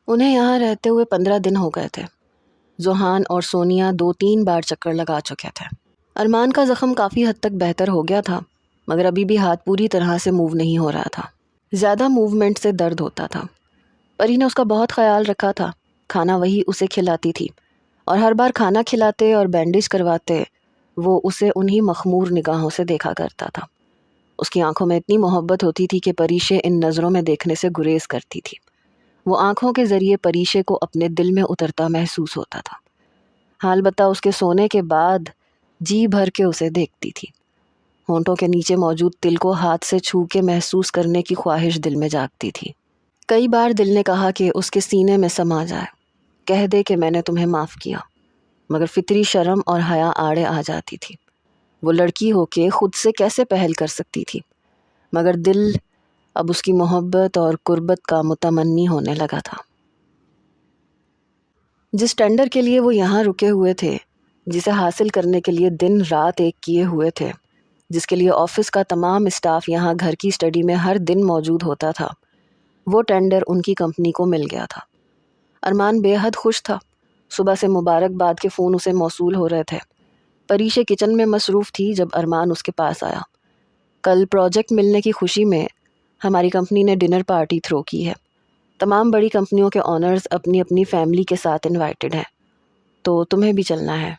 انہیں یہاں رہتے ہوئے 15 دن ہو گئے تھے۔ ذوحان اور سونیا 2-3 بار چکر لگا چکے تھے۔ ارمان کا زخم کافی حد تک بہتر ہو گیا تھا، مگر ابھی بھی ہاتھ پوری طرح سے موو نہیں ہو رہا تھا۔ زیادہ موومنٹ سے درد ہوتا تھا۔ پری نے اس کا بہت خیال رکھا تھا، کھانا وہی اسے کھلاتی تھی، اور ہر بار کھانا کھلاتے اور بینڈیج کرواتے وہ اسے انہی مخمور نگاہوں سے دیکھا کرتا تھا۔ اس کی آنکھوں میں اتنی محبت ہوتی تھی کہ پریشے ان نظروں میں دیکھنے سے گریز کرتی تھی۔ وہ آنکھوں کے ذریعے پریشے کو اپنے دل میں اترتا محسوس ہوتا تھا۔ البتہ اس کے سونے کے بعد جی بھر کے اسے دیکھتی تھی۔ ہونٹوں کے نیچے موجود تل کو ہاتھ سے چھو کے محسوس کرنے کی خواہش دل میں جاگتی تھی۔ کئی بار دل نے کہا کہ اس کے سینے میں سما جائے، کہہ دے کہ میں نے تمہیں معاف کیا، مگر فطری شرم اور حیا آڑے آ جاتی تھی۔ وہ لڑکی ہو کے خود سے کیسے پہل کر سکتی تھی؟ مگر دل اب اس کی محبت اور قربت کا متمنی ہونے لگا تھا۔ جس ٹینڈر کے لیے وہ یہاں رکے ہوئے تھے، جسے حاصل کرنے کے لیے دن رات ایک کیے ہوئے تھے، جس کے لیے آفس کا تمام اسٹاف یہاں گھر کی اسٹڈی میں ہر دن موجود ہوتا تھا، وہ ٹینڈر ان کی کمپنی کو مل گیا تھا۔ ارمان بے حد خوش تھا۔ صبح سے مبارکباد کے فون اسے موصول ہو رہے تھے۔ پریشے کچن میں مصروف تھی جب ارمان اس کے پاس آیا۔ کل پروجیکٹ ملنے کی خوشی میں ہماری کمپنی نے ڈنر پارٹی تھرو کی ہے۔ تمام بڑی کمپنیوں کے آنرز اپنی اپنی فیملی کے ساتھ انوائٹڈ ہیں، تو تمہیں بھی چلنا ہے۔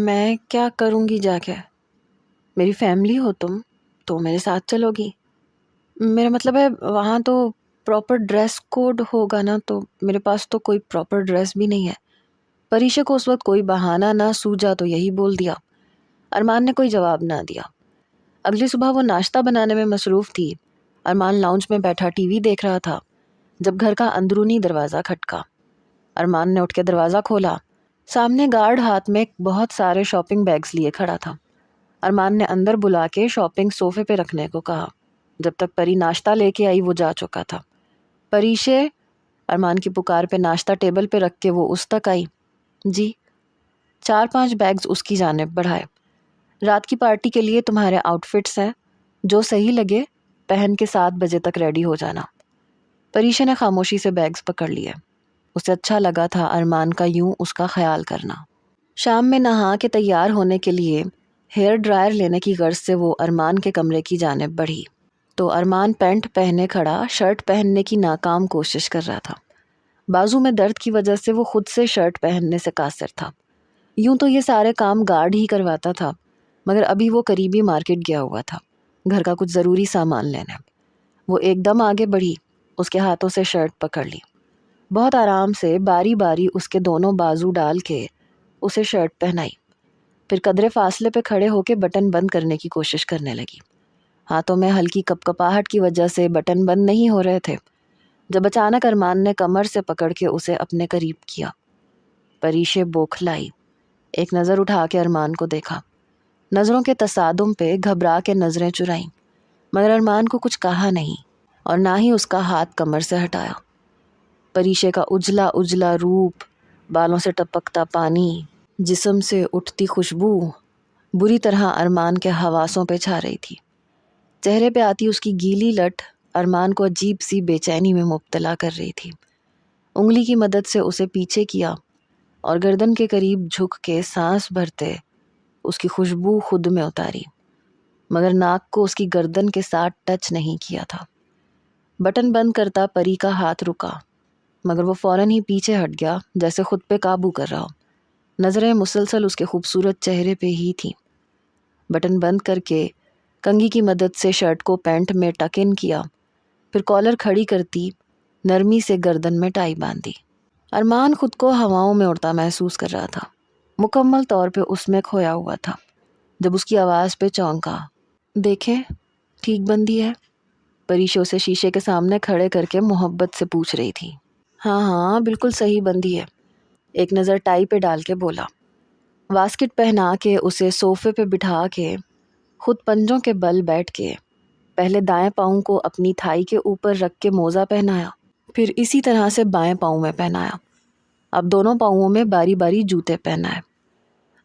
میں کیا کروں گی جا کے؟ میری فیملی ہو تم تو میرے ساتھ چلو گی؟ میرا مطلب ہے وہاں تو پراپر ڈریس کوڈ ہوگا نا، تو میرے پاس تو کوئی پراپر ڈریس بھی نہیں ہے۔ پریشے کو اس وقت کوئی بہانہ نہ سوجا تو یہی بول دیا۔ ارمان نے کوئی جواب نہ دیا۔ اگلی صبح وہ ناشتہ بنانے میں مصروف تھی۔ ارمان لاؤنج میں بیٹھا ٹی وی دیکھ رہا تھا جب گھر کا اندرونی دروازہ کھٹکا۔ ارمان نے اٹھ کے دروازہ کھولا۔ سامنے گارڈ ہاتھ میں بہت سارے شاپنگ بیگز لیے کھڑا تھا۔ ارمان نے اندر بلا کے شاپنگ صوفے پہ رکھنے کو کہا۔ جب تک پری ناشتہ لے کے آئی وہ جا چکا تھا۔ پریشے، ارمان کی پکار پہ ناشتہ ٹیبل پہ رکھ کے وہ اس تک آئی۔ جی۔ 4-5 بیگز اس کی جانب بڑھائے۔ رات کی پارٹی کے لیے تمہارے آؤٹ فٹس ہیں، جو صحیح لگے پہن کے 7 بجے تک ریڈی ہو جانا۔ پریشے نے خاموشی سے بیگز پکڑ لیے۔ اسے اچھا لگا تھا ارمان کا یوں اس کا خیال کرنا۔ شام میں نہا کے تیار ہونے کے لیے ہیئر ڈرائر لینے کی غرض سے وہ ارمان کے کمرے کی جانب بڑھی، تو ارمان پینٹ پہنے کھڑا شرٹ پہننے کی ناکام کوشش کر رہا تھا۔ بازو میں درد کی وجہ سے وہ خود سے شرٹ پہننے سے قاصر تھا۔ یوں تو یہ سارے کام گارڈ ہی کرواتا تھا، مگر ابھی وہ قریبی مارکیٹ گیا ہوا تھا گھر کا کچھ ضروری سامان لینے۔ وہ ایک دم آگے بڑھی، اس کے ہاتھوں سے شرٹ پکڑ لی، بہت آرام سے باری باری اس کے دونوں بازو ڈال کے اسے شرٹ پہنائی، پھر قدرے فاصلے پہ کھڑے ہو کے بٹن بند کرنے کی کوشش کرنے لگی۔ ہاتھوں میں ہلکی کپکپاہٹ کی وجہ سے بٹن بند نہیں ہو رہے تھے، جب اچانک ارمان نے کمر سے پکڑ کے اسے اپنے قریب کیا۔ پریشے بوکھلائی، ایک نظر اٹھا کے ارمان کو دیکھا۔ نظروں کے تصادم پہ گھبرا کے نظریں چرائیں، مگر ارمان کو کچھ کہا نہیں اور نہ ہی اس کا ہاتھ کمر سے ہٹایا۔ پریشے کا اجلا اجلا روپ، بالوں سے ٹپکتا پانی، جسم سے اٹھتی خوشبو بری طرح ارمان کے حواسوں پہ چھا رہی تھی۔ چہرے پہ آتی اس کی گیلی لٹ ارمان کو عجیب سی بے چینی میں مبتلا کر رہی تھی۔ انگلی کی مدد سے اسے پیچھے کیا اور گردن کے قریب جھک کے سانس بھرتے اس کی خوشبو خود میں اتاری، مگر ناک کو اس کی گردن کے ساتھ ٹچ نہیں کیا تھا۔ بٹن بند کرتا پری کا ہاتھ رکا، مگر وہ فوراً ہی پیچھے ہٹ گیا جیسے خود پہ قابو کر رہا ہو۔ نظریں مسلسل اس کے خوبصورت چہرے پہ ہی تھیں۔ بٹن بند کر کے کنگھی کی مدد سے شرٹ کو پینٹ میں ٹک ان کیا، پھر کالر کھڑی کرتی نرمی سے گردن میں ٹائی باندھی۔ ارمان خود کو ہواؤں میں اڑتا محسوس کر رہا تھا، مکمل طور پہ اس میں کھویا ہوا تھا، جب اس کی آواز پہ چونکا۔ دیکھیں ٹھیک بندی ہے؟ پریشے اسے شیشے کے سامنے کھڑے کر کے محبت سے پوچھ رہی تھی۔ ہاں ہاں بالکل صحیح بندی ہے، ایک نظر ٹائی پہ ڈال کے بولا۔ واسکٹ پہنا کے اسے صوفے پہ بٹھا کے خود پنجوں کے بل بیٹھ کے پہلے دائیں پاؤں کو اپنی تھائی کے اوپر رکھ کے موزہ پہنایا، پھر اسی طرح سے بائیں پاؤں میں پہنایا۔ اب دونوں پاؤں میں باری باری جوتے پہنائے۔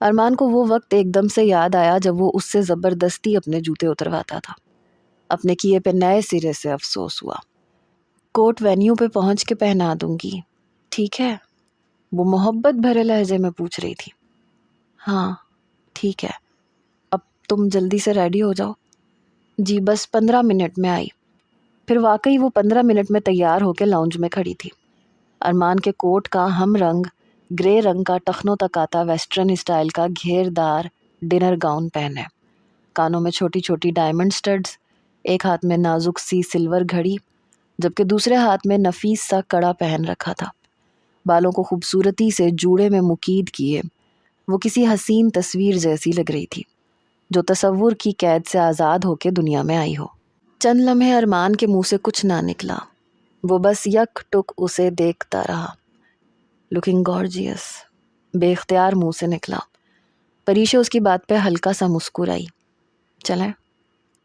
ارمان کو وہ وقت ایک دم سے یاد آیا جب وہ اس سے زبردستی اپنے جوتے اترواتا تھا۔ اپنے کیے پہ نئے سرے سے افسوس ہوا۔ کوٹ وینیو پہ پہنچ کے پہنا دوں گی، ٹھیک ہے؟ وہ محبت بھرے لہجے میں پوچھ رہی تھی۔ ہاں ٹھیک ہے، اب تم جلدی سے ریڈی ہو جاؤ۔ جی بس 15 منٹ میں آئی۔ پھر واقعی وہ 15 منٹ میں تیار ہو کے لاؤنج میں کھڑی تھی۔ ارمان کے کوٹ کا ہم رنگ گرے رنگ کا ٹخنوں تک آتا ویسٹرن اسٹائل کا گھیر دار ڈنر گاؤن پہنے، کانوں میں چھوٹی چھوٹی ڈائمنڈ سٹڈز، ایک ہاتھ میں نازک سی سلور گھڑی، جبکہ دوسرے ہاتھ میں نفیس سا کڑا پہن رکھا تھا۔ بالوں کو خوبصورتی سے جوڑے میں مقید کیے وہ کسی حسین تصویر جیسی لگ رہی تھی جو تصور کی قید سے آزاد ہو کے دنیا میں آئی ہو۔ چند لمحے ارمان کے منہ سے کچھ نہ نکلا، وہ بس یک ٹک اسے دیکھتا رہا۔ لوکنگ گارجیس، بے اختیار منہ سے نکلا۔ پریشا اس کی بات پہ ہلکا سا مسکرائی۔ چلیں؟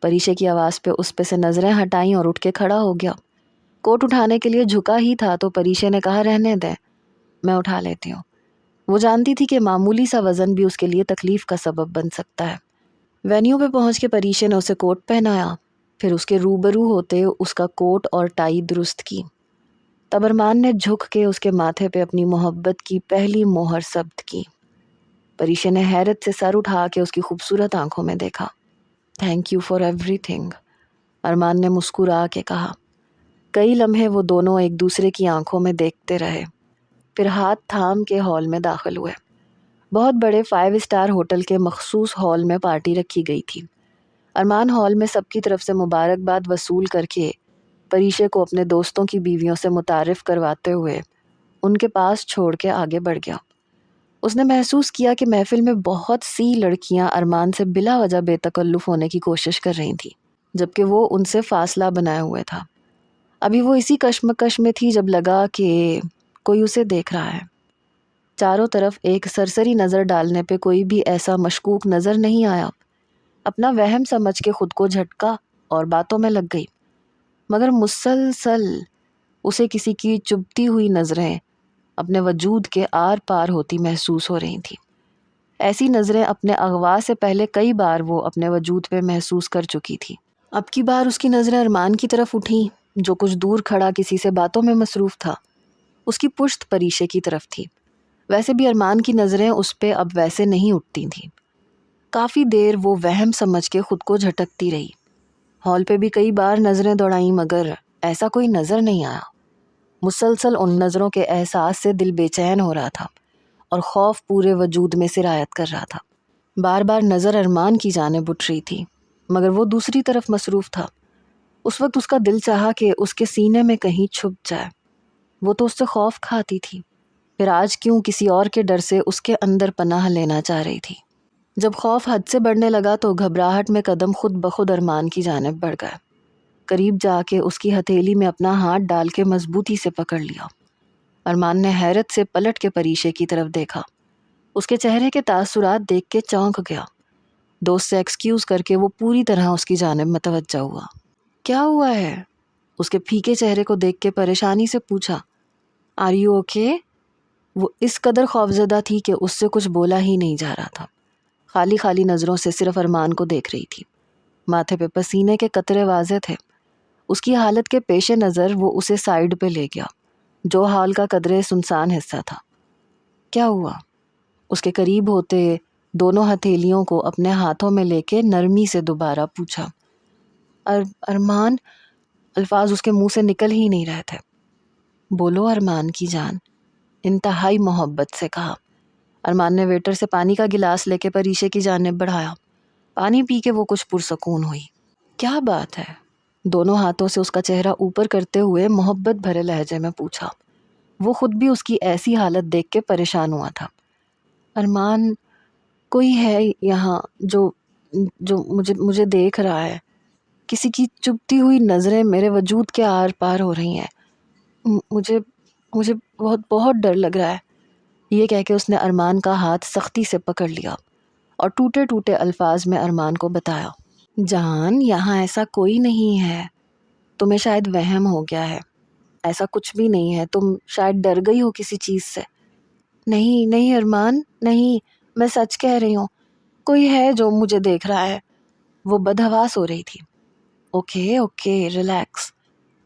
پریشا کی آواز پہ اس پہ سے نظریں ہٹائیں اور اٹھ کے کھڑا ہو گیا۔ کوٹ اٹھانے کے لیے جھکا ہی تھا تو پریشا نے کہا رہنے دیں، میں اٹھا لیتی ہوں۔ وہ جانتی تھی کہ معمولی سا وزن بھی اس کے لیے تکلیف کا سبب بن سکتا ہے۔ وینیو پہ پہنچ کے پریشا نے اسے کوٹ پہنایا، پھر اس کے روبرو ہوتے اس کا کوٹ اور ٹائی درست کی۔ تب ارمان نے جھک کے اس کے ماتھے پہ اپنی محبت کی پہلی مہر ثبت کی۔ پریشا نے حیرت سے سر اٹھا کے اس کی خوبصورت آنکھوں میں دیکھا۔ تھینک یو فار ایوری تھنگ، ارمان نے مسکرا کے کہا۔ کئی لمحے وہ دونوں ایک دوسرے کی آنکھوں میں دیکھتے رہے، پھر ہاتھ تھام کے ہال میں داخل ہوئے۔ بہت بڑے 5 اسٹار ہوٹل کے مخصوص ہال میں پارٹی رکھی گئی تھی۔ ارمان ہال میں سب کی طرف سے مبارکباد وصول کر کے پریشا کو اپنے دوستوں کی بیویوں سے متعارف کرواتے ہوئے ان کے پاس چھوڑ کے آگے بڑھ گیا۔ اس نے محسوس کیا کہ محفل میں بہت سی لڑکیاں ارمان سے بلا وجہ بے تکلف ہونے کی کوشش کر رہی تھیں، جبکہ وہ ان سے فاصلہ بنائے ہوئے تھا۔ ابھی وہ اسی کشمکش میں تھی جب لگا کہ کوئی اسے دیکھ رہا ہے۔ چاروں طرف ایک سرسری نظر ڈالنے پہ کوئی بھی ایسا مشکوک نظر نہیں آیا۔ اپنا وہم سمجھ کے خود کو جھٹکا اور باتوں میں لگ گئی، مگر مسلسل اسے کسی کی چبھتی ہوئی نظریں اپنے وجود کے آر پار ہوتی محسوس ہو رہی تھیں۔ ایسی نظریں اپنے اغوا سے پہلے کئی بار وہ اپنے وجود پہ محسوس کر چکی تھی۔ اب کی بار اس کی نظریں ارمان کی طرف اٹھیں جو کچھ دور کھڑا کسی سے باتوں میں مصروف تھا۔ اس کی پشت پریشا کی طرف تھی۔ ویسے بھی ارمان کی نظریں اس پہ اب ویسے نہیں اٹھتی تھیں۔ کافی دیر وہ وہم سمجھ کے خود کو جھٹکتی رہی۔ ہال پہ بھی کئی بار نظریں دوڑائیں مگر ایسا کوئی نظر نہیں آیا۔ مسلسل ان نظروں کے احساس سے دل بے چین ہو رہا تھا اور خوف پورے وجود میں سرایت کر رہا تھا۔ بار بار نظر ارمان کی جانب اٹھ رہی تھی مگر وہ دوسری طرف مصروف تھا۔ اس وقت اس کا دل چاہا کہ اس کے سینے میں کہیں چھپ جائے۔ وہ تو اس سے خوف کھاتی تھی، پھر آج کیوں کسی اور کے ڈر سے اس کے اندر پناہ لینا چاہ رہی تھی۔ جب خوف حد سے بڑھنے لگا تو گھبراہٹ میں قدم خود بخود ارمان کی جانب بڑھ گئے۔ قریب جا کے اس کی ہتھیلی میں اپنا ہاتھ ڈال کے مضبوطی سے پکڑ لیا۔ ارمان نے حیرت سے پلٹ کے پریشا کی طرف دیکھا۔ اس کے چہرے کے تاثرات دیکھ کے چونک گیا۔ دوست سے ایکسکیوز کر کے وہ پوری طرح اس کی جانب متوجہ ہوا۔ کیا ہوا ہے؟ اس کے پھیکے چہرے کو دیکھ کے پریشانی سے پوچھا۔ Are you okay? وہ اس قدر خوفزدہ تھی کہ اس سے کچھ بولا ہی نہیں جا رہا تھا۔ خالی خالی نظروں سے صرف ارمان کو دیکھ رہی تھی۔ ماتھے پہ پسینے کے قطرے واضح تھے۔ اس کی حالت کے پیش نظر وہ اسے سائیڈ پہ لے گیا جو ہال کا قدرے سنسان حصہ تھا۔ کیا ہوا؟ اس کے قریب ہوتے دونوں ہتھیلیوں کو اپنے ہاتھوں میں لے کے نرمی سے دوبارہ پوچھا۔ ارمان، الفاظ اس کے منہ سے نکل ہی نہیں رہے تھے۔ بولو ارمان کی جان، انتہائی محبت سے کہا۔ ارمان نے ویٹر سے پانی کا گلاس لے کے پریشا کی جانب بڑھایا۔ پانی پی کے وہ کچھ پرسکون ہوئی۔ کیا بات ہے؟ دونوں ہاتھوں سے اس کا چہرہ اوپر کرتے ہوئے محبت بھرے لہجے میں پوچھا۔ وہ خود بھی اس کی ایسی حالت دیکھ کے پریشان ہوا تھا۔ ارمان، کوئی ہے یہاں جو مجھے دیکھ رہا ہے۔ کسی کی چبھتی ہوئی نظریں میرے وجود کے آر پار ہو رہی ہیں۔ مجھے بہت ڈر لگ رہا ہے۔ یہ کہہ کے اس نے ارمان کا ہاتھ سختی سے پکڑ لیا اور ٹوٹے ٹوٹے الفاظ میں ارمان کو بتایا۔ جان، یہاں ایسا کوئی نہیں ہے، تمہیں شاید وہم ہو گیا ہے، ایسا کچھ بھی نہیں ہے، تم شاید ڈر گئی ہو کسی چیز سے۔ نہیں ارمان، نہیں، میں سچ کہہ رہی ہوں، کوئی ہے جو مجھے دیکھ رہا ہے۔ وہ بدحواس ہو رہی تھی۔ Okay relax.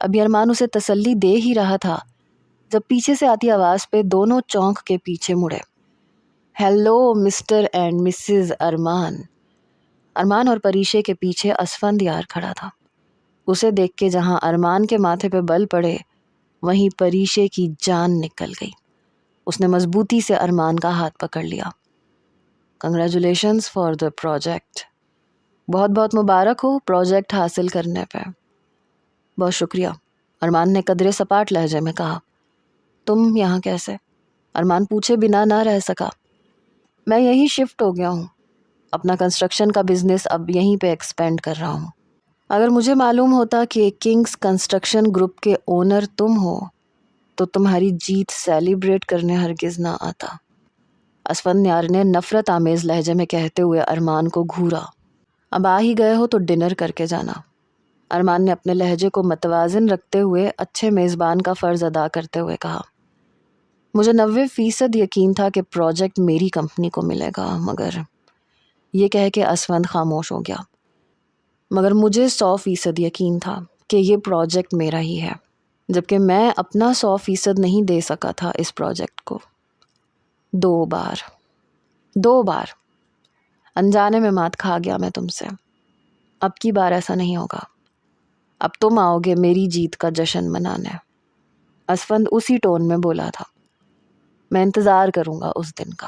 ابھی ارمان اسے تسلی دے ہی رہا تھا جب پیچھے سے آتی آواز پہ دونوں چونک کے پیچھے مڑے۔ ہیلو مسٹر اینڈ مسز ارمان۔ ارمان اور پریشے کے پیچھے اسفند یار کھڑا تھا۔ اسے دیکھ کے جہاں ارمان کے ماتھے پہ بل پڑے وہیں پریشے کی جان نکل گئی۔ اس نے مضبوطی سے ارمان کا ہاتھ پکڑ لیا۔ Congratulations for the project. بہت بہت مبارک ہو پروجیکٹ حاصل کرنے پہ۔ بہت شکریہ، ارمان نے قدرے سپاٹ لہجے میں کہا۔ تم یہاں کیسے؟ ارمان پوچھے بنا نہ رہ سکا۔ میں یہیں شفٹ ہو گیا ہوں، اپنا کنسٹرکشن کا بزنس اب یہیں پہ ایکسپینڈ کر رہا ہوں۔ اگر مجھے معلوم ہوتا کہ کنگز کنسٹرکشن گروپ کے اونر تم ہو تو تمہاری جیت سیلیبریٹ کرنے ہرگز نہ آتا، اسفند یار نے نفرت آمیز لہجے میں کہتے ہوئے ارمان کو گھورا۔ اب آ ہی گئے ہو تو ڈنر کر کے جانا۔ ارمان نے اپنے لہجے کو متوازن رکھتے ہوئے اچھے میزبان کا فرض ادا کرتے ہوئے کہا۔ مجھے 90% یقین تھا کہ پروجیکٹ میری کمپنی کو ملے گا، مگر یہ کہہ کے اسفند خاموش ہو گیا۔ مگر مجھے 100% یقین تھا کہ یہ پروجیکٹ میرا ہی ہے، جبکہ میں اپنا 100% نہیں دے سکا تھا اس پروجیکٹ کو۔ 2 بار انجانے میں مات کھا گیا میں تم سے۔ اب کی بار ایسا نہیں ہوگا۔ اب تم آؤ گے میری جیت کا جشن منانے۔ اسفند اسی ٹون میں بولا تھا۔ میں انتظار کروں گا اس دن کا،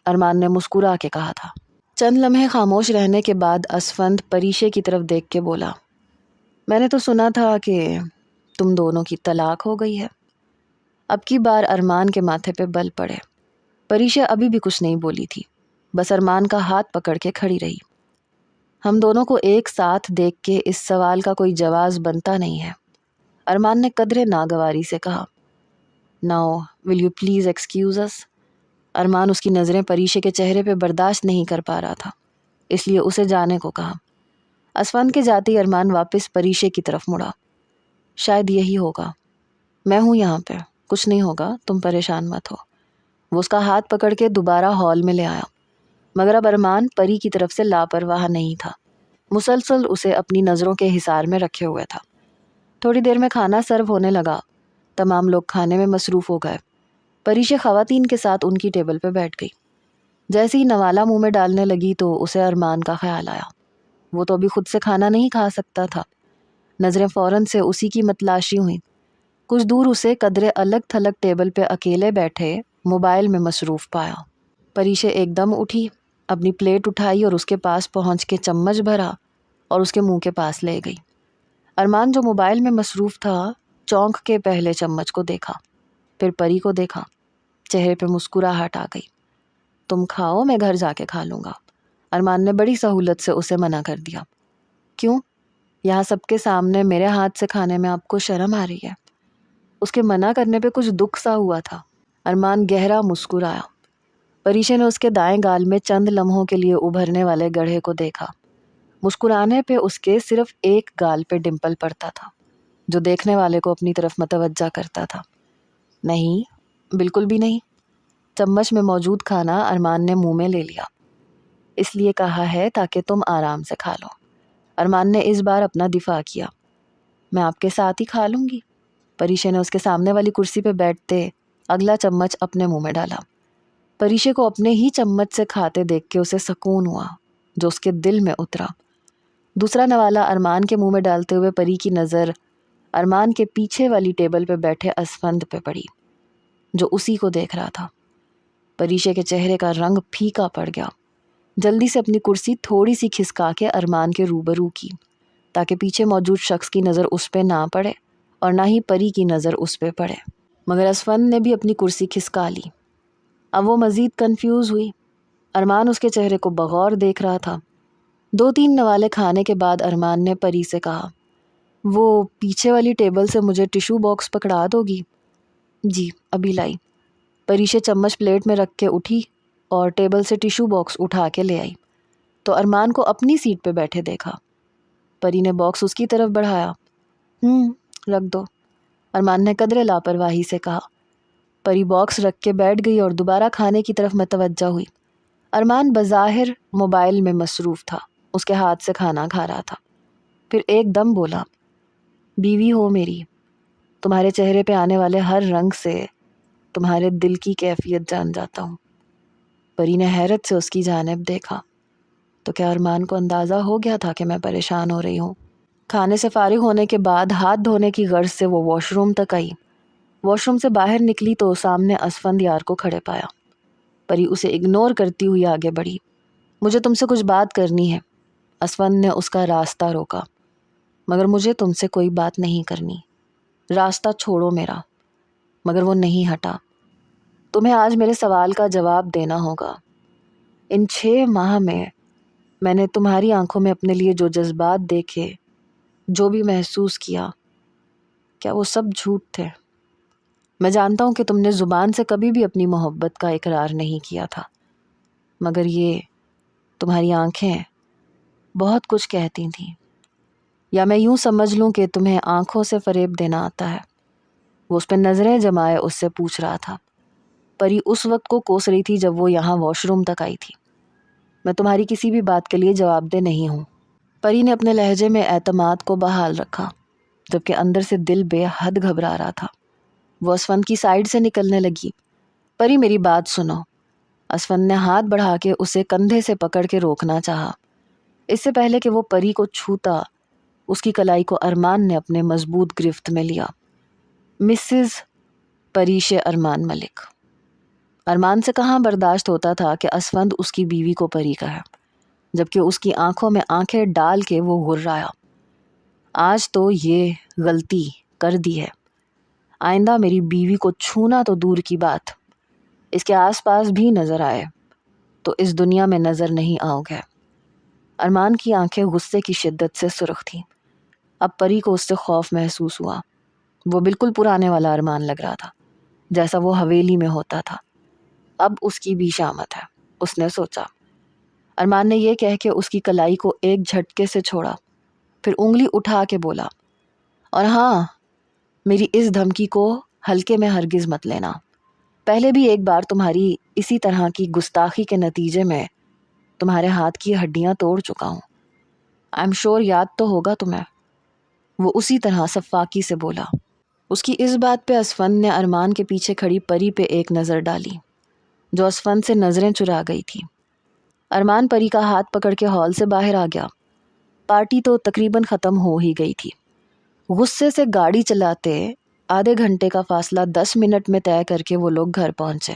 ارمان نے مسکرا کے کہا تھا۔ چند لمحے خاموش رہنے کے بعد اسفند پریشے کی طرف دیکھ کے بولا، میں نے تو سنا تھا کہ تم دونوں کی طلاق ہو گئی ہے۔ اب کی بار ارمان کے ماتھے پہ بل پڑے۔ پریشا ابھی بھی کچھ نہیں بولی تھی، بس ارمان کا ہاتھ پکڑ کے کھڑی رہی۔ ہم دونوں کو ایک ساتھ دیکھ کے اس سوال کا کوئی جواز بنتا نہیں ہے، ارمان نے قدرے ناگواری سے کہا۔ Now, will you please excuse us؟ ارمان اس کی نظریں پریشے کے چہرے پہ برداشت نہیں کر پا رہا تھا، اس لیے اسے جانے کو کہا۔ اسفند کے جاتے ارمان واپس پریشے کی طرف مڑا۔ شاید یہی ہوگا، میں ہوں یہاں پہ، کچھ نہیں ہوگا، تم پریشان مت ہو۔ وہ اس کا ہاتھ پکڑ کے دوبارہ ہال میں لے آیا، مگر اب ارمان پری کی طرف سے لاپرواہ نہیں تھا، مسلسل اسے اپنی نظروں کے حصار میں رکھے ہوئے تھا۔ تھوڑی دیر میں کھانا سرو ہونے لگا، تمام لوگ کھانے میں مصروف ہو گئے۔ پریشے خواتین کے ساتھ ان کی ٹیبل پہ بیٹھ گئی۔ جیسے ہی نوالا منہ میں ڈالنے لگی تو اسے ارمان کا خیال آیا۔ وہ تو ابھی خود سے کھانا نہیں کھا سکتا تھا۔ نظریں فوراً سے اسی کی متلاشی ہوئیں۔ کچھ دور اسے قدرے الگ تھلگ ٹیبل پہ اکیلے بیٹھے موبائل میں مصروف پایا۔ پریشے ایک دم اٹھی، اپنی پلیٹ اٹھائی اور اس کے پاس پہنچ کے چمچ بھرا اور اس کے منہ کے پاس لے گئی۔ ارمان جو موبائل میں مصروف تھا چونک کے پہلے چمچ کو دیکھا، پھر پری کو دیکھا، چہرے پہ مسکراہٹ آ گئی۔ تم کھاؤ، میں گھر جا کے کھا لوں گا، ارمان نے بڑی سہولت سے اسے منع کر دیا۔ کیوں؟ یہاں سب کے سامنے میرے ہاتھ سے کھانے میں آپ کو شرم آ رہی ہے؟ اس کے منع کرنے پہ کچھ دکھ سا ہوا تھا۔ ارمان گہرا مسکرایا۔ پریشے نے اس کے دائیں گال میں چند لمحوں کے لیے ابھرنے والے گڑھے کو دیکھا۔ مسکرانے پہ اس کے صرف ایک گال پہ ڈمپل پڑتا تھا جو دیکھنے والے کو اپنی طرف متوجہ کرتا تھا۔ نہیں، بالکل بھی نہیں۔ چمچ میں موجود کھانا ارمان نے منہ میں لے لیا۔ اس لیے کہا ہے تاکہ تم آرام سے کھا لو۔ ارمان نے اس بار اپنا دفاع کیا۔ میں آپ کے ساتھ ہی کھا لوں گی۔ پریشے نے اس کے سامنے والی کرسی پہ بیٹھتے اگلا چمچ اپنے منہ میں ڈالا۔ پریشے کو اپنے ہی چمچ سے کھاتے دیکھ کے اسے سکون ہوا جو اس کے دل میں اترا۔ دوسرا نوالا ارمان کے منہ میں ڈالتے ہوئے پری کی نظر ارمان کے پیچھے والی ٹیبل پہ بیٹھے اسفند پہ پڑی جو اسی کو دیکھ رہا تھا۔ پریشے کے چہرے کا رنگ پھیکا پڑ گیا۔ جلدی سے اپنی کرسی تھوڑی سی کھسکا کے ارمان کے روبرو کی تاکہ پیچھے موجود شخص کی نظر اس پہ نہ پڑے اور نہ ہی پری کی نظر اس پہ پڑے، مگر اسفند نے بھی اپنی کرسی کھسکا لی۔ اب وہ مزید کنفیوز ہوئی۔ ارمان اس کے چہرے کو بغور دیکھ رہا تھا۔ 2-3 نوالے کھانے کے بعد ارمان نے پری سے کہا، وہ پیچھے والی ٹیبل سے مجھے ٹیشو باکس پکڑا دو گی؟ جی، ابھی لائی۔ پریشے چمچ پلیٹ میں رکھ کے اٹھی اور ٹیبل سے ٹیشو باکس اٹھا کے لے آئی تو ارمان کو اپنی سیٹ پہ بیٹھے دیکھا۔ پری نے باکس اس کی طرف بڑھایا۔ رکھ دو، ارمان نے قدرے لاپرواہی سے کہا۔ پری باکس رکھ کے بیٹھ گئی اور دوبارہ کھانے کی طرف متوجہ ہوئی۔ ارمان بظاہر موبائل میں مصروف تھا، اس کے ہاتھ سے کھانا کھا رہا تھا۔ پھر ایک دم بولا، بیوی ہو میری، تمہارے چہرے پہ آنے والے ہر رنگ سے تمہارے دل کی کیفیت جان جاتا ہوں۔ پری نے حیرت سے اس کی جانب دیکھا۔ تو کیا ارمان کو اندازہ ہو گیا تھا کہ میں پریشان ہو رہی ہوں؟ کھانے سے فارغ ہونے کے بعد ہاتھ دھونے کی غرض سے وہ واش روم تک آئی۔ واش روم سے باہر نکلی تو سامنے اسفند یار کو کھڑے پایا۔ پری اسے اگنور کرتی ہوئی آگے بڑھی۔ مجھے تم سے کچھ بات کرنی ہے۔ اسفند نے اس کا راستہ روکا۔ مگر مجھے تم سے کوئی بات نہیں کرنی۔ راستہ چھوڑو میرا۔ مگر وہ نہیں ہٹا۔ تمہیں آج میرے سوال کا جواب دینا ہوگا۔ ان 6 ماہ میں نے تمہاری آنکھوں میں اپنے لیے جو جذبات دیکھے، جو بھی محسوس کیا وہ سب جھوٹ تھے؟ میں جانتا ہوں کہ تم نے زبان سے کبھی بھی اپنی محبت کا اقرار نہیں کیا تھا، مگر یہ تمہاری آنکھیں بہت کچھ کہتی تھیں۔ یا میں یوں سمجھ لوں کہ تمہیں آنکھوں سے فریب دینا آتا ہے؟ وہ اس پہ نظریں جمائے اس سے پوچھ رہا تھا۔ پری اس وقت کو کوس رہی تھی جب وہ یہاں واش روم تک آئی تھی۔ میں تمہاری کسی بھی بات کے لیے جواب دہ نہیں ہوں۔ پری نے اپنے لہجے میں اعتماد کو بحال رکھا، جبکہ اندر سے دل بے حد گھبرا رہا تھا۔ وہ اسفند کی سائڈ سے نکلنے لگی۔ پری میری بات سنو۔ اسفند نے ہاتھ بڑھا کے اسے کندھے سے پکڑ کے روکنا چاہا۔ اس سے پہلے کہ وہ پری کو چھوتا، اس کی کلائی کو ارمان نے اپنے مضبوط گرفت میں لیا۔ مسز پریش ارمان ملک۔ ارمان سے کہاں برداشت ہوتا تھا کہ اسفند اس کی بیوی کو پری کہے، جبکہ اس کی آنکھوں میں آنکھیں ڈال کے وہ غرایا۔ آج تو یہ غلطی کر دی ہے۔ آئندہ میری بیوی کو چھونا تو دور کی بات، اس کے آس پاس بھی نظر آئے تو اس دنیا میں نظر نہیں آؤ گے۔ ارمان کی آنکھیں غصے کی شدت سے سرخ تھیں۔ اب پری کو اس سے خوف محسوس ہوا۔ وہ بالکل پرانے والا ارمان لگ رہا تھا، جیسا وہ حویلی میں ہوتا تھا۔ اب اس کی بھی شامت ہے، اس نے سوچا۔ ارمان نے یہ کہہ کے اس کی کلائی کو ایک جھٹکے سے چھوڑا، پھر انگلی اٹھا کے بولا، اور ہاں، میری اس دھمکی کو ہلکے میں ہرگز مت لینا۔ پہلے بھی ایک بار تمہاری اسی طرح کی گستاخی کے نتیجے میں تمہارے ہاتھ کی ہڈیاں توڑ چکا ہوں۔ آئی ایم شور یاد تو ہوگا تمہیں۔ وہ اسی طرح صفاقی سے بولا۔ اس کی اس بات پہ اسفند نے ارمان کے پیچھے کھڑی پری پہ ایک نظر ڈالی، جو اسفند سے نظریں چرا گئی تھی۔ ارمان پری کا ہاتھ پکڑ کے ہال سے باہر آ گیا۔ پارٹی تو تقریباً ختم ہو ہی گئی تھی۔ غصے سے گاڑی چلاتے آدھے گھنٹے کا فاصلہ 10 منٹ میں طے کر کے وہ لوگ گھر پہنچے۔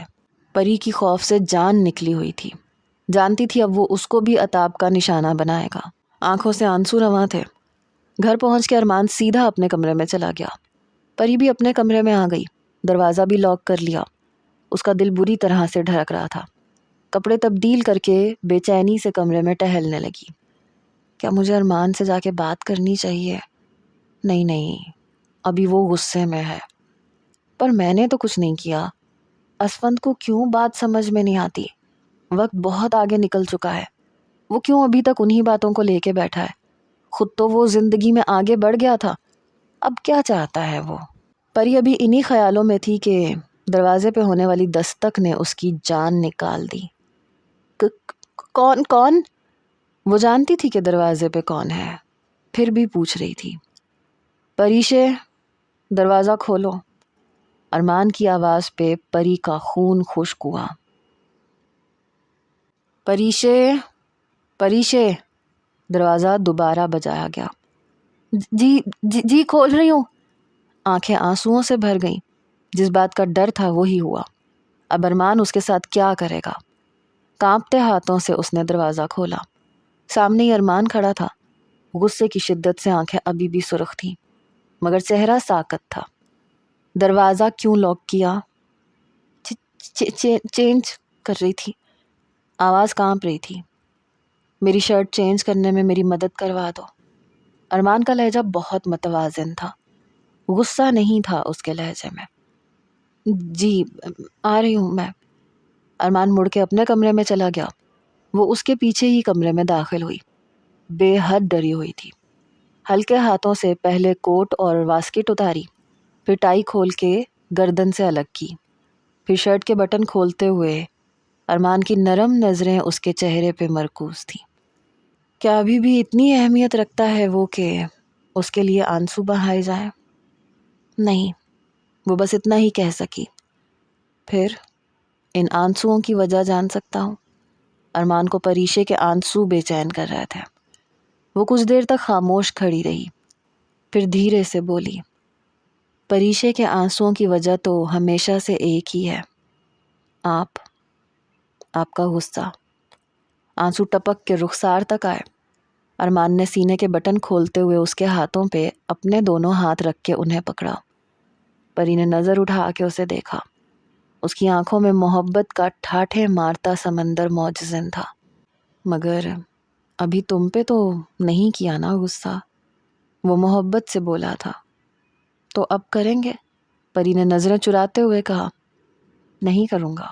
پری کی خوف سے جان نکلی ہوئی تھی۔ جانتی تھی اب وہ اس کو بھی عطاب کا نشانہ بنائے گا۔ آنکھوں سے آنسو رواں تھے۔ گھر پہنچ کے ارمان سیدھا اپنے کمرے میں چلا گیا۔ پری بھی اپنے کمرے میں آ گئی، دروازہ بھی لاک کر لیا۔ اس کا دل بری طرح سے دھڑک رہا تھا۔ کپڑے تبدیل کر کے بے چینی سے کمرے میں ٹہلنے لگی۔ کیا مجھے ارمان سے جا کے بات کرنی چاہیے؟ نہیں، ابھی وہ غصے میں ہے۔ پر میں نے تو کچھ نہیں کیا۔ اسفند کو کیوں بات سمجھ میں نہیں آتی؟ وقت بہت آگے نکل چکا ہے۔ وہ کیوں ابھی تک انہی باتوں کو لے کے بیٹھا ہے؟ خود تو وہ زندگی میں آگے بڑھ گیا تھا، اب کیا چاہتا ہے وہ؟ پری ابھی انہی خیالوں میں تھی کہ دروازے پہ ہونے والی دستک نے اس کی جان نکال دی۔ کون؟ وہ جانتی تھی کہ دروازے پہ کون ہے، پھر بھی پوچھ رہی تھی۔ پریشے، دروازہ کھولو۔ ارمان کی آواز پہ پری کا خون خشک ہوا۔ پریشے، دروازہ دوبارہ بجایا گیا۔ جی کھول رہی ہوں۔ آنکھیں آنسوؤں سے بھر گئیں۔ جس بات کا ڈر تھا وہی ہوا۔ اب ارمان اس کے ساتھ کیا کرے گا؟ کانپتے ہاتھوں سے اس نے دروازہ کھولا۔ سامنے ہی ارمان کھڑا تھا۔ غصے کی شدت سے آنکھیں ابھی بھی سرخ تھیں، مگر چہرہ ساکت تھا۔ دروازہ کیوں لاک کیا؟ چینج کر رہی تھی۔ آواز کانپ رہی تھی۔ میری شرٹ چینج کرنے میں میری مدد کروا دو۔ ارمان کا لہجہ بہت متوازن تھا، غصہ نہیں تھا اس کے لہجے میں۔ جی، آ رہی ہوں میں۔ ارمان مڑ کے اپنے کمرے میں چلا گیا۔ وہ اس کے پیچھے ہی کمرے میں داخل ہوئی، بے حد ڈری ہوئی تھی۔ ہلکے ہاتھوں سے پہلے کوٹ اور واسکٹ اتاری، پھر ٹائی کھول کے گردن سے الگ کی، پھر شرٹ کے بٹن کھولتے ہوئے ارمان کی نرم نظریں اس کے چہرے پہ مرکوز تھیں۔ کیا ابھی بھی اتنی اہمیت رکھتا ہے وہ کہ اس کے لیے آنسو بہائے جائیں؟ نہیں، وہ بس اتنا ہی کہہ سکی۔ پھر ان آنسوؤں کی وجہ جان سکتا ہوں؟ ارمان کو پریشے کے آنسو بے چین کر رہے تھے۔ وہ کچھ دیر تک خاموش کھڑی رہی، پھر دھیرے سے بولی، پریشے کے آنسوؤں کی وجہ تو ہمیشہ سے ایک ہی ہے، آپ کا غصہ۔ آنسو ٹپک کے رخسار تک آئے۔ ارمان نے سینے کے بٹن کھولتے ہوئے اس کے ہاتھوں پہ اپنے دونوں ہاتھ رکھ کے انہیں پکڑا۔ پری نے نظر اٹھا کے اسے دیکھا۔ اس کی آنکھوں میں محبت کا ٹھاٹھے مارتا سمندر موجزن تھا۔ مگر ابھی تم پہ تو نہیں کیا نا غصہ؟ وہ محبت سے بولا تھا۔ تو اب کریں گے؟ پری نے نظریں چراتے ہوئے کہا۔ نہیں کروں گا،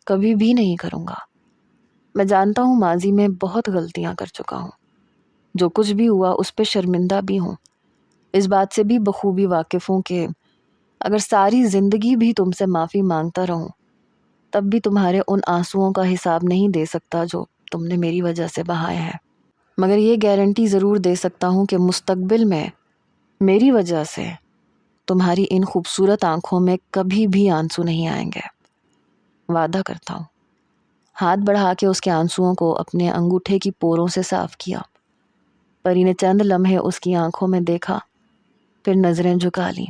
کبھی بھی نہیں کروں گا۔ میں جانتا ہوں ماضی میں بہت غلطیاں کر چکا ہوں، جو کچھ بھی ہوا اس پہ شرمندہ بھی ہوں۔ اس بات سے بھی بخوبی واقف ہوں کہ اگر ساری زندگی بھی تم سے معافی مانگتا رہوں تب بھی تمہارے ان آنسوؤں کا حساب نہیں دے سکتا جو تم نے میری وجہ سے بہائے ہیں۔ مگر یہ گارنٹی ضرور دے سکتا ہوں کہ مستقبل میں میری وجہ سے تمہاری ان خوبصورت آنکھوں میں کبھی بھی آنسو نہیں آئیں گے، وعدہ کرتا ہوں۔ ہاتھ بڑھا کے اس کے آنسوؤں کو اپنے انگوٹھے کی پوروں سے صاف کیا۔ پری نے چند لمحے اس کی آنکھوں میں دیکھا، پھر نظریں جھکا لیں۔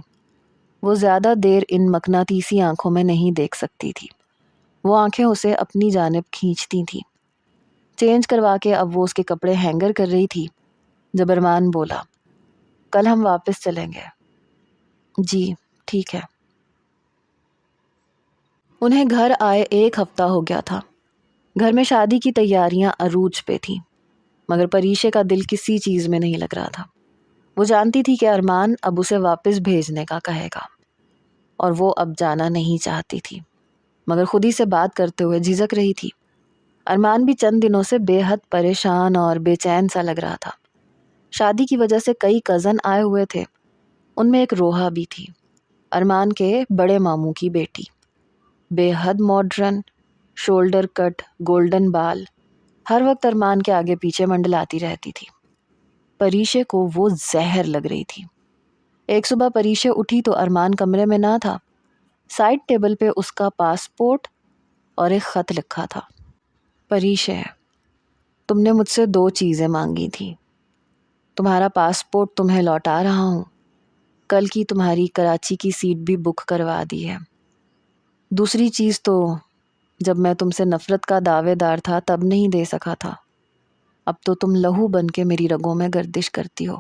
وہ زیادہ دیر ان مقناطیسی آنکھوں میں نہیں دیکھ سکتی تھی۔ وہ آنکھیں اسے اپنی جانب کھینچتی تھیں۔ چینج کروا کے اب وہ اس کے کپڑے ہینگر کر رہی تھی جب ارمان بولا، کل ہم واپس چلیں گے؟ جی ٹھیک ہے۔ انہیں گھر آئے 1 ہفتہ ہو گیا تھا۔ گھر میں شادی کی تیاریاں عروج پہ تھیں، مگر پریشے کا دل کسی چیز میں نہیں لگ رہا تھا۔ وہ جانتی تھی کہ ارمان اب اسے واپس بھیجنے کا کہے گا، اور وہ اب جانا نہیں چاہتی تھی، مگر خود ہی سے بات کرتے ہوئے جھجک رہی تھی۔ ارمان بھی چند دنوں سے بے حد پریشان اور بے چین سا لگ رہا تھا۔ شادی کی وجہ سے کئی کزن آئے ہوئے تھے، ان میں ایک روحا بھی تھی، ارمان کے بڑے ماموں کی بیٹی۔ بے حد ماڈرن، شولڈر کٹ، گولڈن بال، ہر وقت ارمان کے آگے پیچھے منڈلاتی رہتی تھی۔ پریشے کو وہ زہر لگ رہی تھی۔ ایک صبح پریشے اٹھی تو ارمان کمرے میں نہ تھا۔ سائڈ ٹیبل پہ اس کا پاسپورٹ اور ایک خط لکھا تھا۔ پریشے، تم نے مجھ سے 2 چیزیں مانگی تھی۔ تمہارا پاسپورٹ تمہیں لوٹا رہا ہوں، کل کی تمہاری کراچی کی سیٹ بھی بک کروا دی ہے۔ دوسری چیز تو جب میں تم سے نفرت کا دعوے دار تھا تب نہیں دے سکا تھا، اب تو تم لہو بن کے میری رگوں میں گردش کرتی ہو،